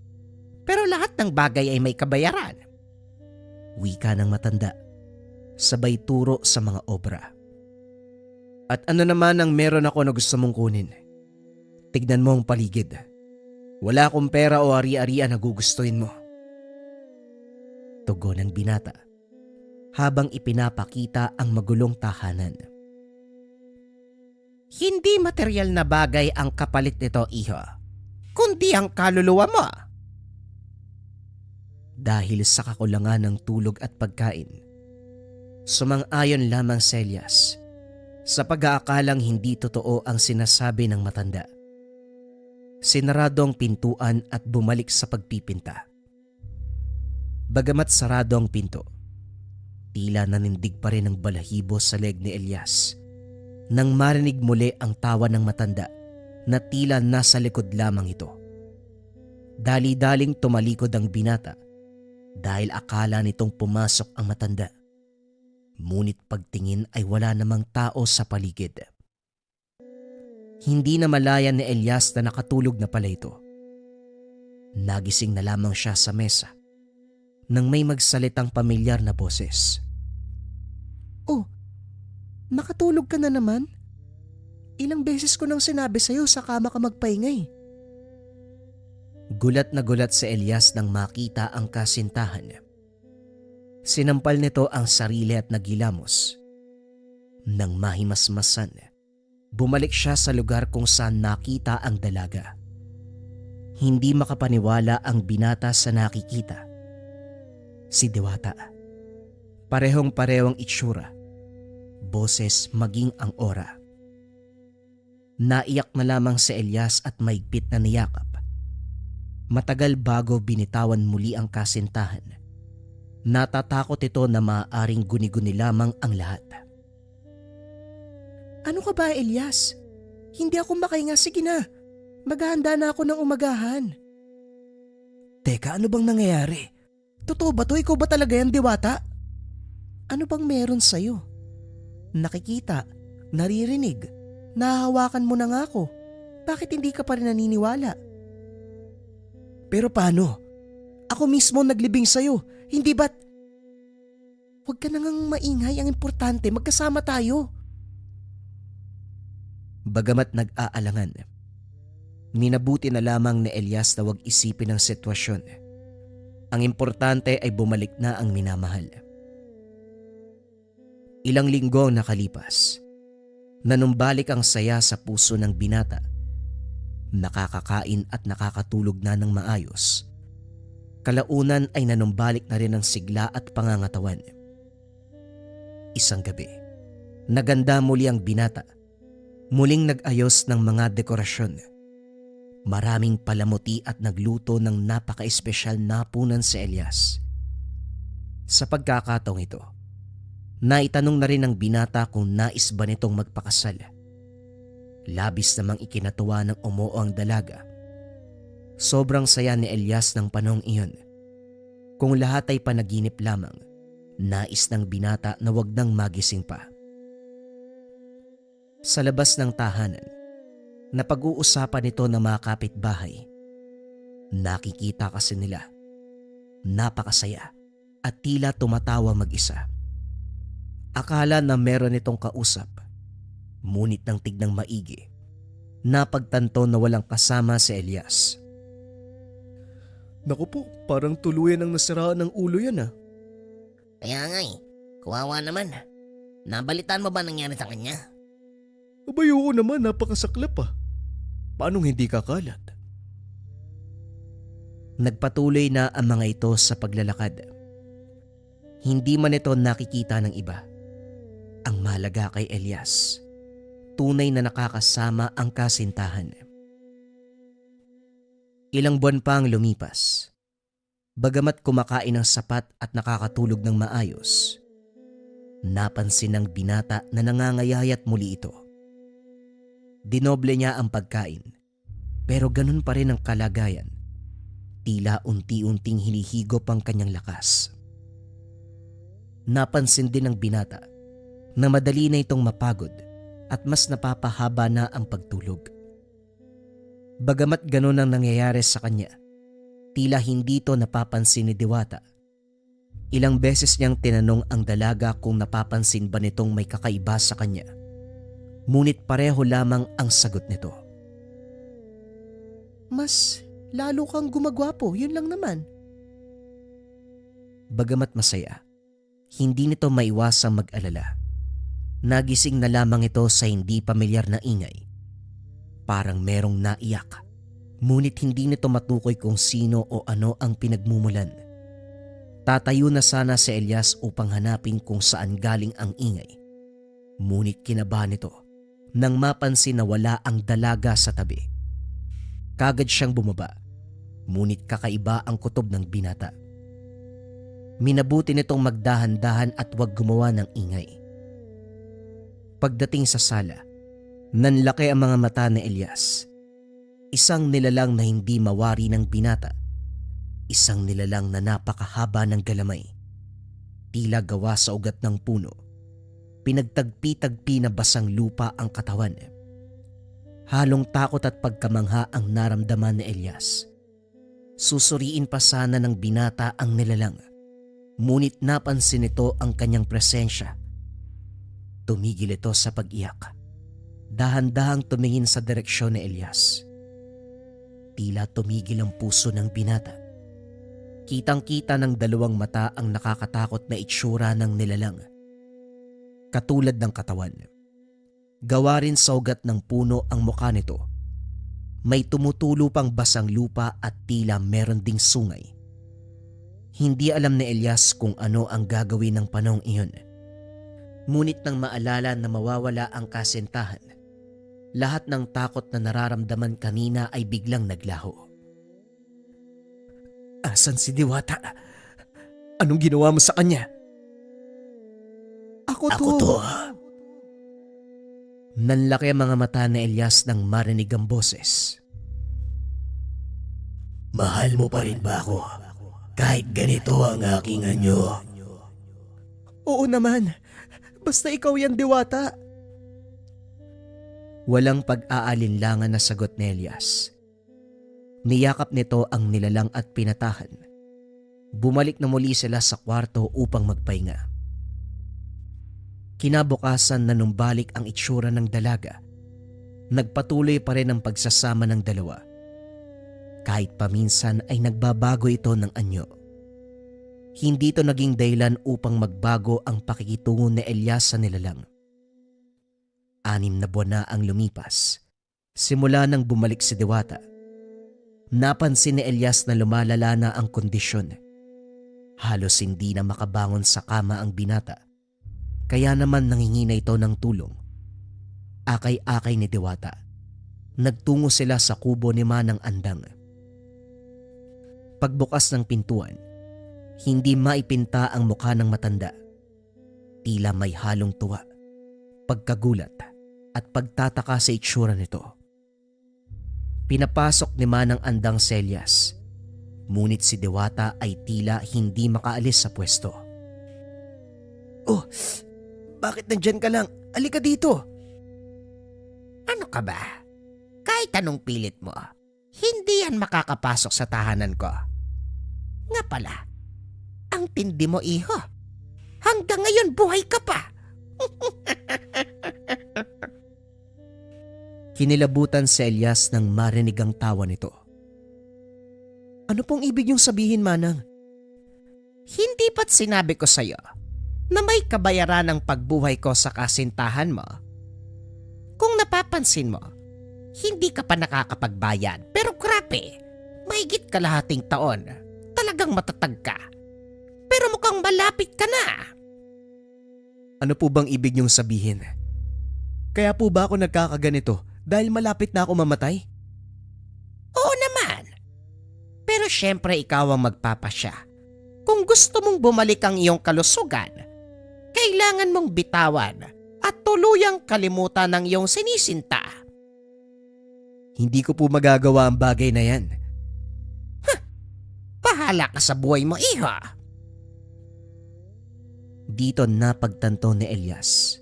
S1: Pero lahat ng bagay ay may kabayaran. Wika ng matanda, sabay turo sa mga obra. At ano naman ang meron ako na gusto mong kunin? Tignan mo ang paligid. Wala akong pera o ari-arian na gugustuhin mo. Tugon ng binata habang ipinapakita ang magulong tahanan. Hindi material na bagay ang kapalit nito, iho, kundi ang kaluluwa mo. Dahil sa kakulangan ng tulog at pagkain, sumang-ayon lamang si Elias sa pag-aakalang hindi totoo ang sinasabi ng matanda. Sinarado ang pintuan at bumalik sa pagpipinta. Bagamat sarado ang pinto, tila nanindig pa rin ang balahibo sa leg ni Elias nang marinig muli ang tawa ng matanda na tila nasa likod lamang ito. Dali-daling tumalikod ang binata dahil akala nitong pumasok ang matanda. Ngunit pagtingin ay wala namang tao sa paligid. Hindi na malayan ni Elias na nakatulog na pala ito. Nagising na lamang siya sa mesa nang may magsalitang pamilyar na boses. Oh, nakatulog ka na naman? Ilang beses ko nang sinabi sa'yo sa kama ka magpahinga. Gulat na gulat si Elias nang makita ang kasintahan. Sinampal nito ang sarili at nagilamos. Nang mahimasmasan, bumalik siya sa lugar kung saan nakita ang dalaga. Hindi makapaniwala ang binata sa nakikita. Si Diwata. Parehong-parehong itsura, boses maging ang aura. Naiyak na lamang si Elias at maigpit na niyakap. Matagal bago binitawan muli ang kasintahan. Natatakot ito na maaaring guni-guni lamang ang lahat. Ano ka ba, Elias? Hindi ako makahinga. Sige na. Maghahanda na ako ng umagahan. Teka, ano bang nangyayari? Totoo ba to? Ikaw ba talaga yan, Diwata? Ano bang meron sa'yo? Nakikita, naririnig, nahahawakan mo na nga ako. Bakit hindi ka pa rin naniniwala? Pero paano? Ako mismo naglibing sa'yo. Hindi ba't? Huwag ka nang maingay. Ang importante, magkasama tayo. Bagamat nag-aalangan, minabuti na lamang ni Elias na huwag isipin ang sitwasyon. Ang importante ay bumalik na ang minamahal. Ilang linggo ang nakalipas. Nanumbalik ang saya sa puso ng binata. Nakakakain at nakakatulog na ng maayos. Kalaunan ay nanumbalik na rin ang sigla at pangangatawan. Isang gabi, naganda muli ang binata. Muling nag-ayos ng mga dekorasyon. Maraming palamuti at nagluto ng napaka-espesyal na hapunan si Elias. Sa pagkakataong ito, naitanong na rin ng binata kung nais ba nitong magpakasal. Labis namang ikinatuwa ng umuo ang dalaga. Sobrang saya ni Elias ng panahong iyon. Kung lahat ay panaginip lamang, nais ng binata na wag nang magising pa. Sa labas ng tahanan, napag-uusapan nito ng mga kapitbahay. Nakikita kasi nila. Napakasaya at tila tumatawa mag-isa. Akala na meron itong kausap, ngunit nang tignang maigi, napagtanto na walang kasama si Elias.
S2: Naku po, parang tuluyan ang nasiraan ng ulo yan ah.
S4: Kaya nga kawawa naman. Nabalitaan mo ba nangyari sa kanya?
S2: Abay oo naman, napakasaklap ah. Paanong hindi kakalat?
S1: Nagpatuloy na ang mga ito sa paglalakad. Hindi man ito nakikita ng iba. Ang mahalaga kay Elias, tunay na nakakasama ang kasintahan. Ilang buwan pa ang lumipas. Bagamat kumakain ng sapat at nakakatulog ng maayos, napansin ng binata na nangangayayat muli ito. Dinoble niya ang pagkain, pero ganun pa rin ang kalagayan. Tila unti-unting hinihigop ang kanyang lakas. Napansin din ng binata na madali na itong mapagod at mas napapahaba na ang pagtulog. Bagamat ganun ang nangyayari sa kanya, tila hindi ito napapansin ni Diwata. Ilang beses niyang tinanong ang dalaga kung napapansin ba nitong may kakaiba sa kanya. Ngunit pareho lamang ang sagot nito. Mas lalo kang gumagwapo, yun lang naman. Bagamat masaya, hindi nito maiwasang mag-alala. Nagising na lamang ito sa hindi pamilyar na ingay. Parang merong naiyak, ngunit hindi nito matukoy kung sino o ano ang pinagmumulan. Tatayo na sana si Elias upang hanapin kung saan galing ang ingay. Ngunit kinabahan nito nang mapansin na wala ang dalaga sa tabi. Kagad siyang bumaba, ngunit kakaiba ang kutob ng binata. Minabuti nitong magdahan-dahan at huwag gumawa ng ingay. Pagdating sa sala, nanlaki ang mga mata ni Elias. Isang nilalang na hindi mawari ng binata. Isang nilalang na napakahaba ng galamay. Tila gawa sa ugat ng puno. Pinagtagpi-tagpi na basang lupa ang katawan. Halong takot at pagkamangha ang naramdaman ni Elias. Susuriin pa sana ng binata ang nilalang. Ngunit napansin nito ang kanyang presensya. Tumigil ito sa pag-iyak. Dahan-dahang tumingin sa direksyon ni Elias. Tila tumigil ang puso ng binata. Kitang-kita ng dalawang mata ang nakakatakot na itsura ng nilalang. Katulad ng katawan. Gawa rin sa ugat ng puno ang mukha nito. May tumutulo pang basang lupa at tila meron ding sungay. Hindi alam ni Elias kung ano ang gagawin ng panahong iyon. Ngunit nang maalala na mawawala ang kasintahan, lahat ng takot na nararamdaman kanina ay biglang naglaho.
S2: Asan si Diwata? Anong ginawa mo sa kanya?
S1: Ako
S4: to.
S1: Nanlaki ang mga mata ni Elias nang marinig ang boses.
S4: Mahal mo pa rin ba ako? Kahit ganito ang aking anyo.
S1: Oo naman. Basta ikaw yan, Diwata. Walang pag-aalinlangan na sagot ni Elias. Niyakap nito ang nilalang at pinatahan. Bumalik na muli sila sa kwarto upang magpahinga. Kinabukasan na numbalik ang itsura ng dalaga, nagpatuloy pa rin ang pagsasama ng dalawa. Kahit paminsan ay nagbabago ito ng anyo. Hindi ito naging dahilan upang magbago ang pakikitungo ni Elias sa nilalang. 6 na buwan na ang lumipas, simula nang bumalik si Diwata. Napansin ni Elias na lumalala na ang kondisyon. Halos hindi na makabangon sa kama ang binata. Kaya naman nangingina ito ng tulong. Akay-akay ni Diwata. Nagtungo sila sa kubo ni Manang Andang. Pagbukas ng pintuan, hindi maipinta ang mukha ng matanda. Tila may halong tuwa, pagkagulat at pagtataka sa itsura nito. Pinapasok ni Manang Andang si Elias. Ngunit si Diwata ay tila hindi makaalis sa pwesto. Oh, bakit nandyan ka lang? Alika dito.
S4: Ano ka ba? Kahit anong pilit mo, hindi yan makakapasok sa tahanan ko. Nga pala, ang tindi mo, iho. Hanggang ngayon buhay ka pa.
S1: Kinilabutan si Elias nang marinig ang tawa nito. Ano pong ibig niyong sabihin, Manang?
S4: Hindi ba't sinabi ko sa'yo na may kabayaran ang pagbuhay ko sa kasintahan mo? Kung napapansin mo, hindi ka pa nakakapagbayad pero grabe, mahigit kalahating taon, talagang matatag ka. Pero mukhang malapit ka na.
S1: Ano po bang ibig niyong sabihin? Kaya po ba ako nagkakaganito dahil malapit na ako mamatay?
S4: Oo naman. Pero syempre ikaw ang magpapasya. Kung gusto mong bumalik ang iyong kalusugan, kailangan mong bitawan at tuluyang kalimutan ang iyong sinisinta.
S1: Hindi ko po magagawa ang bagay na yan.
S4: Bahala ka sa buhay mo, iho.
S1: Dito napagtanto ni Elias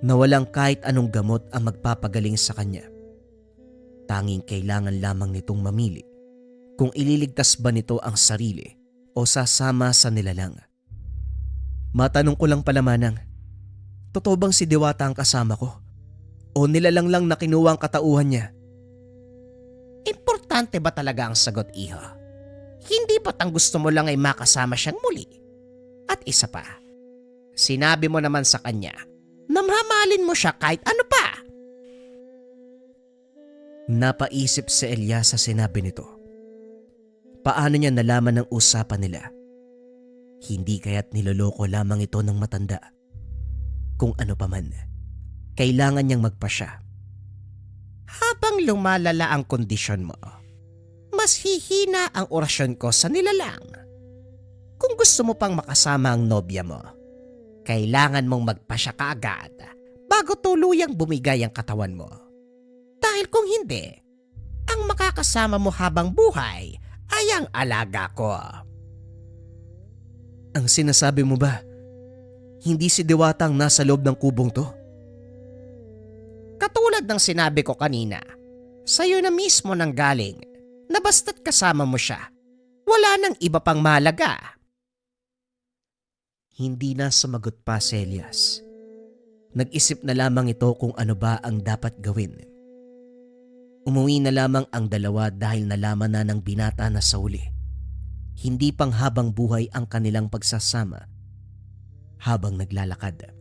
S1: na walang kahit anong gamot ang magpapagaling sa kanya. Tanging kailangan lamang nitong mamili kung ililigtas ba nito ang sarili o sasama sa nilalang. Matanong ko lang pala, Manang, totoo bang si Diwata ang kasama ko? O nilalang lang na kinuha ang katauhan niya?
S4: Importante ba talaga ang sagot, iho? Hindi ba't ang gusto mo lang ay makasama siyang muli? At isa pa, sinabi mo naman sa kanya na mamahalin mo siya kahit ano pa.
S1: Napaisip si Elias sa sinabi nito. Paano niya nalaman ang usapan nila? Hindi kaya't niloloko lamang ito ng matanda. Kung ano pa man, kailangan niyang magpasya.
S4: Habang lumalala ang kondisyon mo, mas hihina ang orasyon ko sa nilalang. Kung gusto mo pang makasama ang nobya mo, kailangan mong magpasya kaagad bago tuluyang bumigay ang katawan mo. Dahil kung hindi, ang makakasama mo habang buhay ay ang alaga ko.
S1: Ang sinasabi mo ba, hindi si Diwata ang nasa loob ng kubong to?
S4: Katulad ng sinabi ko kanina, sa'yo na mismo nang galing na basta't kasama mo siya, wala nang iba pang mahalaga.
S1: Hindi na sumagot pa si Elias. Nag-isip na lamang ito kung ano ba ang dapat gawin. Umuwi na lamang ang dalawa dahil nalaman na ng binata na sa huli. Hindi pang habang buhay ang kanilang pagsasama. Habang naglalakad,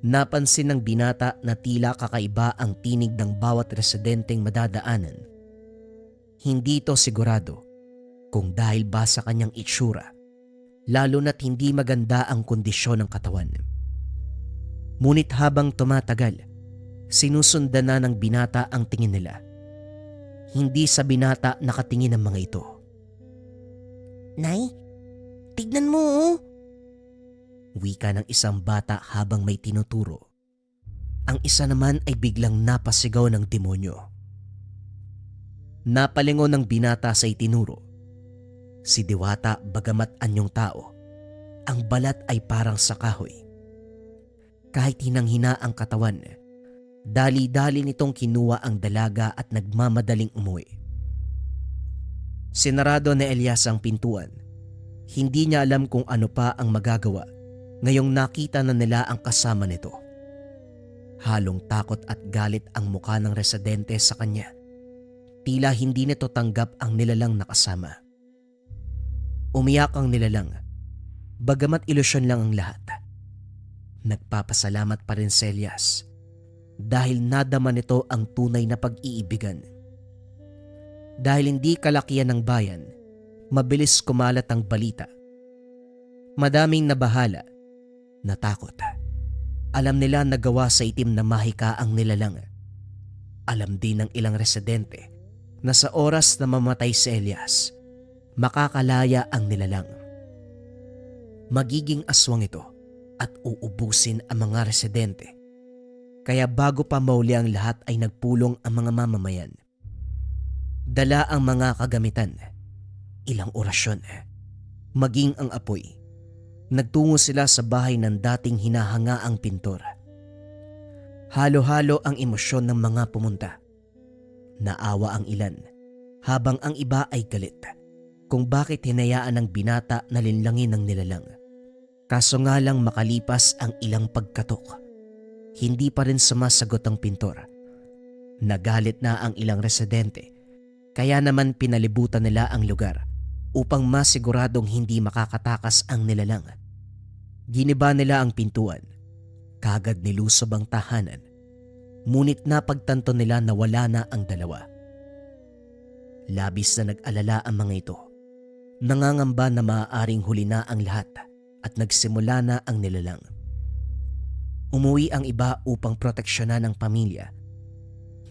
S1: napansin ng binata na tila kakaiba ang tinig ng bawat residenteng madadaanan. Hindi ito sigurado kung dahil ba sa kanyang itsura, lalo na't hindi maganda ang kondisyon ng katawan. Ngunit habang tumatagal, sinusundan na ng binata ang tingin nila. Hindi sa binata nakatingin ang mga ito.
S4: Nay, tignan mo oh.
S1: Wika ng isang bata habang may tinuturo. Ang isa naman ay biglang napasigaw ng demonyo. Napalingon ng binata sa itinuro. Si Diwata bagamat anyong tao, ang balat ay parang sa kahoy. Kahit hinang-hina ang katawan, dali-dali nitong kinuha ang dalaga at nagmamadaling umuwi. Sinarado ni Elias ang pintuan. Hindi niya alam kung ano pa ang magagawa ngayong nakita na nila ang kasama nito. Halong takot at galit ang mukha ng residente sa kanya. Tila hindi nito tanggap ang nilalang nakasama. Umiyak ang nilalang, bagamat ilusyon lang ang lahat. Nagpapasalamat pa rin si Elias dahil nadama nito ang tunay na pag-iibigan. Dahil hindi kalakihan ng bayan, mabilis kumalat ang balita. Madaming nabahala, natakot. Alam nila na gawa sa itim na mahika ang nilalang. Alam din ng ilang residente na sa oras na mamatay si Elias, makakalaya ang nilalang. Magiging aswang ito at uubusin ang mga residente. Kaya bago pa mauli ang lahat ay nagpulong ang mga mamamayan. Dala ang mga kagamitan, ilang orasyon, maging ang apoy. Nagtungo sila sa bahay ng dating hinahangaang pintor. Halo-halo ang emosyon ng mga pumunta. Naawa ang ilan, habang ang iba ay galit kung bakit hinayaan ng binata na linlangin ng nilalang. Kaso nga lang makalipas ang ilang pagkatok, hindi pa rin sumasagot ang pintor. Nagalit na ang ilang residente, kaya naman pinalibutan nila ang lugar upang masiguradong hindi makakatakas ang nilalang. Giniba nila ang pintuan, kagad nilusob ang tahanan, ngunit napagtanto nila na wala na ang dalawa. Labis na nag-alala ang mga ito. Nangangamba na maaaring huli na ang lahat at nagsimula na ang nilalang. Umuwi ang iba upang proteksyonan ang pamilya.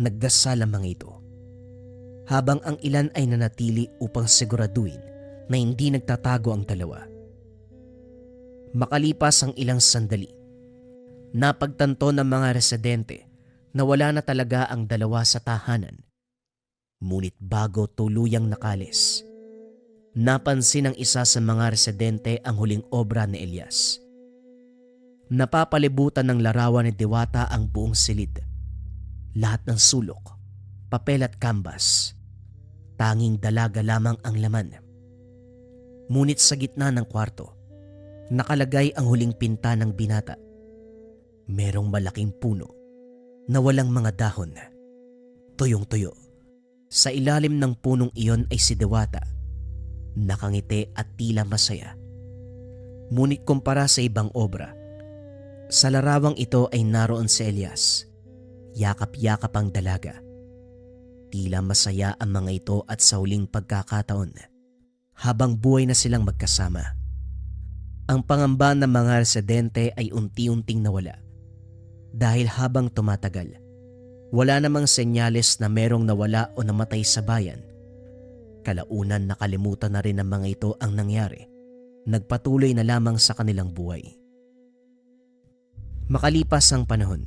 S1: Nagdasal ang mga ito, habang ang ilan ay nanatili upang siguraduhin na hindi nagtatago ang dalawa. Makalipas ang ilang sandali, napagtanto ng mga residente na wala na talaga ang dalawa sa tahanan. Ngunit bago tuluyang nakalis, napansin ng isa sa mga residente ang huling obra ni Elias. Napapalibutan ng larawan ni Diwata ang buong silid. Lahat ng sulok, papel at canvas. Tanging dalaga lamang ang laman. Ngunit sa gitna ng kwarto, nakalagay ang huling pinta ng binata. Merong malaking puno na walang mga dahon. Tuyong-tuyo. Sa ilalim ng punong iyon ay si Diwata. Nakangiti at tila masaya. Ngunit kumpara sa ibang obra, sa larawang ito ay naroon si Elias. Yakap-yakap ang dalaga. Tila masaya ang mga ito at sa huling pagkakataon, habang buhay na silang magkasama. Ang pangamba ng mga residente ay unti-unting nawala. Dahil habang tumatagal, wala namang senyales na merong nawala o namatay sa bayan. Kalaunan nakalimutan na rin ng mga ito ang nangyari. Nagpatuloy na lamang sa kanilang buhay. Makalipas ang panahon,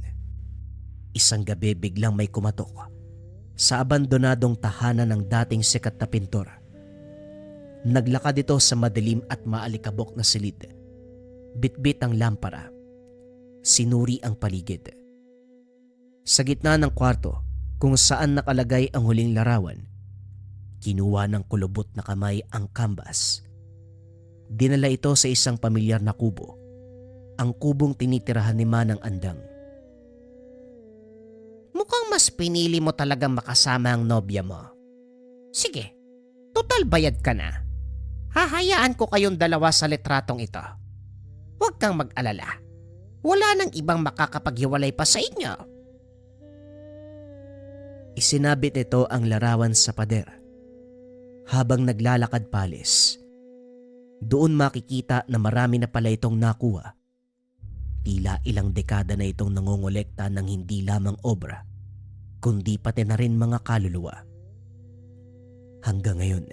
S1: isang gabi biglang may kumatok sa abandonadong tahanan ng dating sikat na pintor. Naglakad ito sa madilim at maalikabok na silid. Bitbit ang lampara. Sinuri ang paligid. Sa gitna ng kwarto, kung saan nakalagay ang huling larawan, kinuha ng kulubot na kamay ang canvas. Dinala ito sa isang pamilyar na kubo, ang kubong tinitirahan ni Manang Andang.
S4: Mukhang mas pinili mo talagang makasama ang nobya mo. Sige, total bayad ka na. Hahayaan ko kayong dalawa sa litratong ito. Huwag kang mag-alala. Wala nang ibang makakapaghiwalay pa sa inyo.
S1: Isinabit nito ang larawan sa pader. Habang naglalakad palis, doon makikita na marami na pala itong nakuha. Tila ilang dekada na itong nangongolekta ng hindi lamang obra, kundi pati na rin mga kaluluwa. Hanggang ngayon,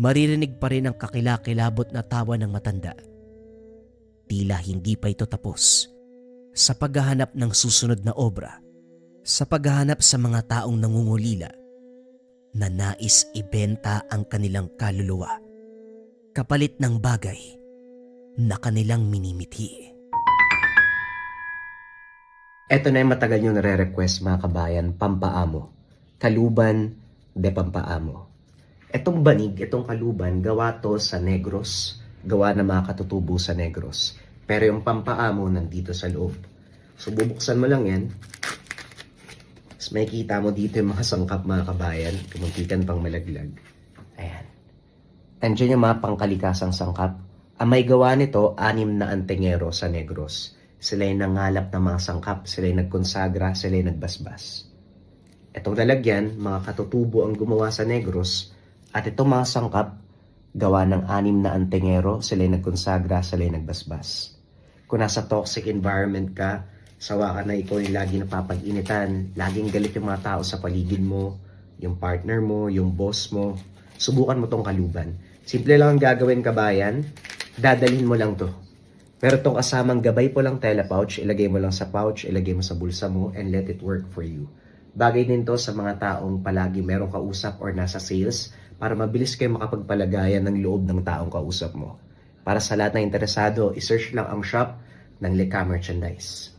S1: maririnig pa rin ang kakilakilabot na tawa ng matanda. Tila hindi pa ito tapos sa paghahanap ng susunod na obra, sa paghahanap sa mga taong nangungulila na nais ibenta ang kanilang kaluluwa kapalit ng bagay na kanilang minimithi. Ito na yung matagal nyo nare-request mga kabayan, Pampaamo. Kaluban de Pampaamo. Itong banig, itong kaluban, gawa to sa Negros. Gawa na mga katutubo sa Negros. Pero yung Pampaamo nandito sa loob. So bubuksan mo lang yan. Tapos makikita mo dito yung mga sangkap mga kabayan. Kumuntikan pang malaglag. Ayan. Andiyan yung mga pangkalikasang sangkap. Ang may gawa nito, 6 na antingero sa Negros. Sila yung nangalap ng mga sangkap, sila yung nagkonsagra, sila yung nagbasbas. Itong lalagyan, mga katutubo ang gumawa sa Negros, at itong mga sangkap, gawa ng 6 na antingero, sila yung nagkonsagra, sila yung nagbasbas. Kung nasa toxic environment ka, sawa ka na ikaw yung lagi napapag-initan, laging galit yung mga tao sa paligid mo, yung partner mo, yung boss mo, subukan mo tong kaluban. Simple lang ang gagawin kabayan, dadalhin mo lang to. Pero itong kasamang gabay po lang tela pouch, ilagay mo lang sa pouch, ilagay mo sa bulsa mo, and let it work for you. Bagay din to sa mga taong palagi merong kausap or nasa sales para mabilis kayo makapagpalagayan ng loob ng taong kausap mo. Para sa lahat na interesado, isearch lang ang shop ng Leka Merchandise.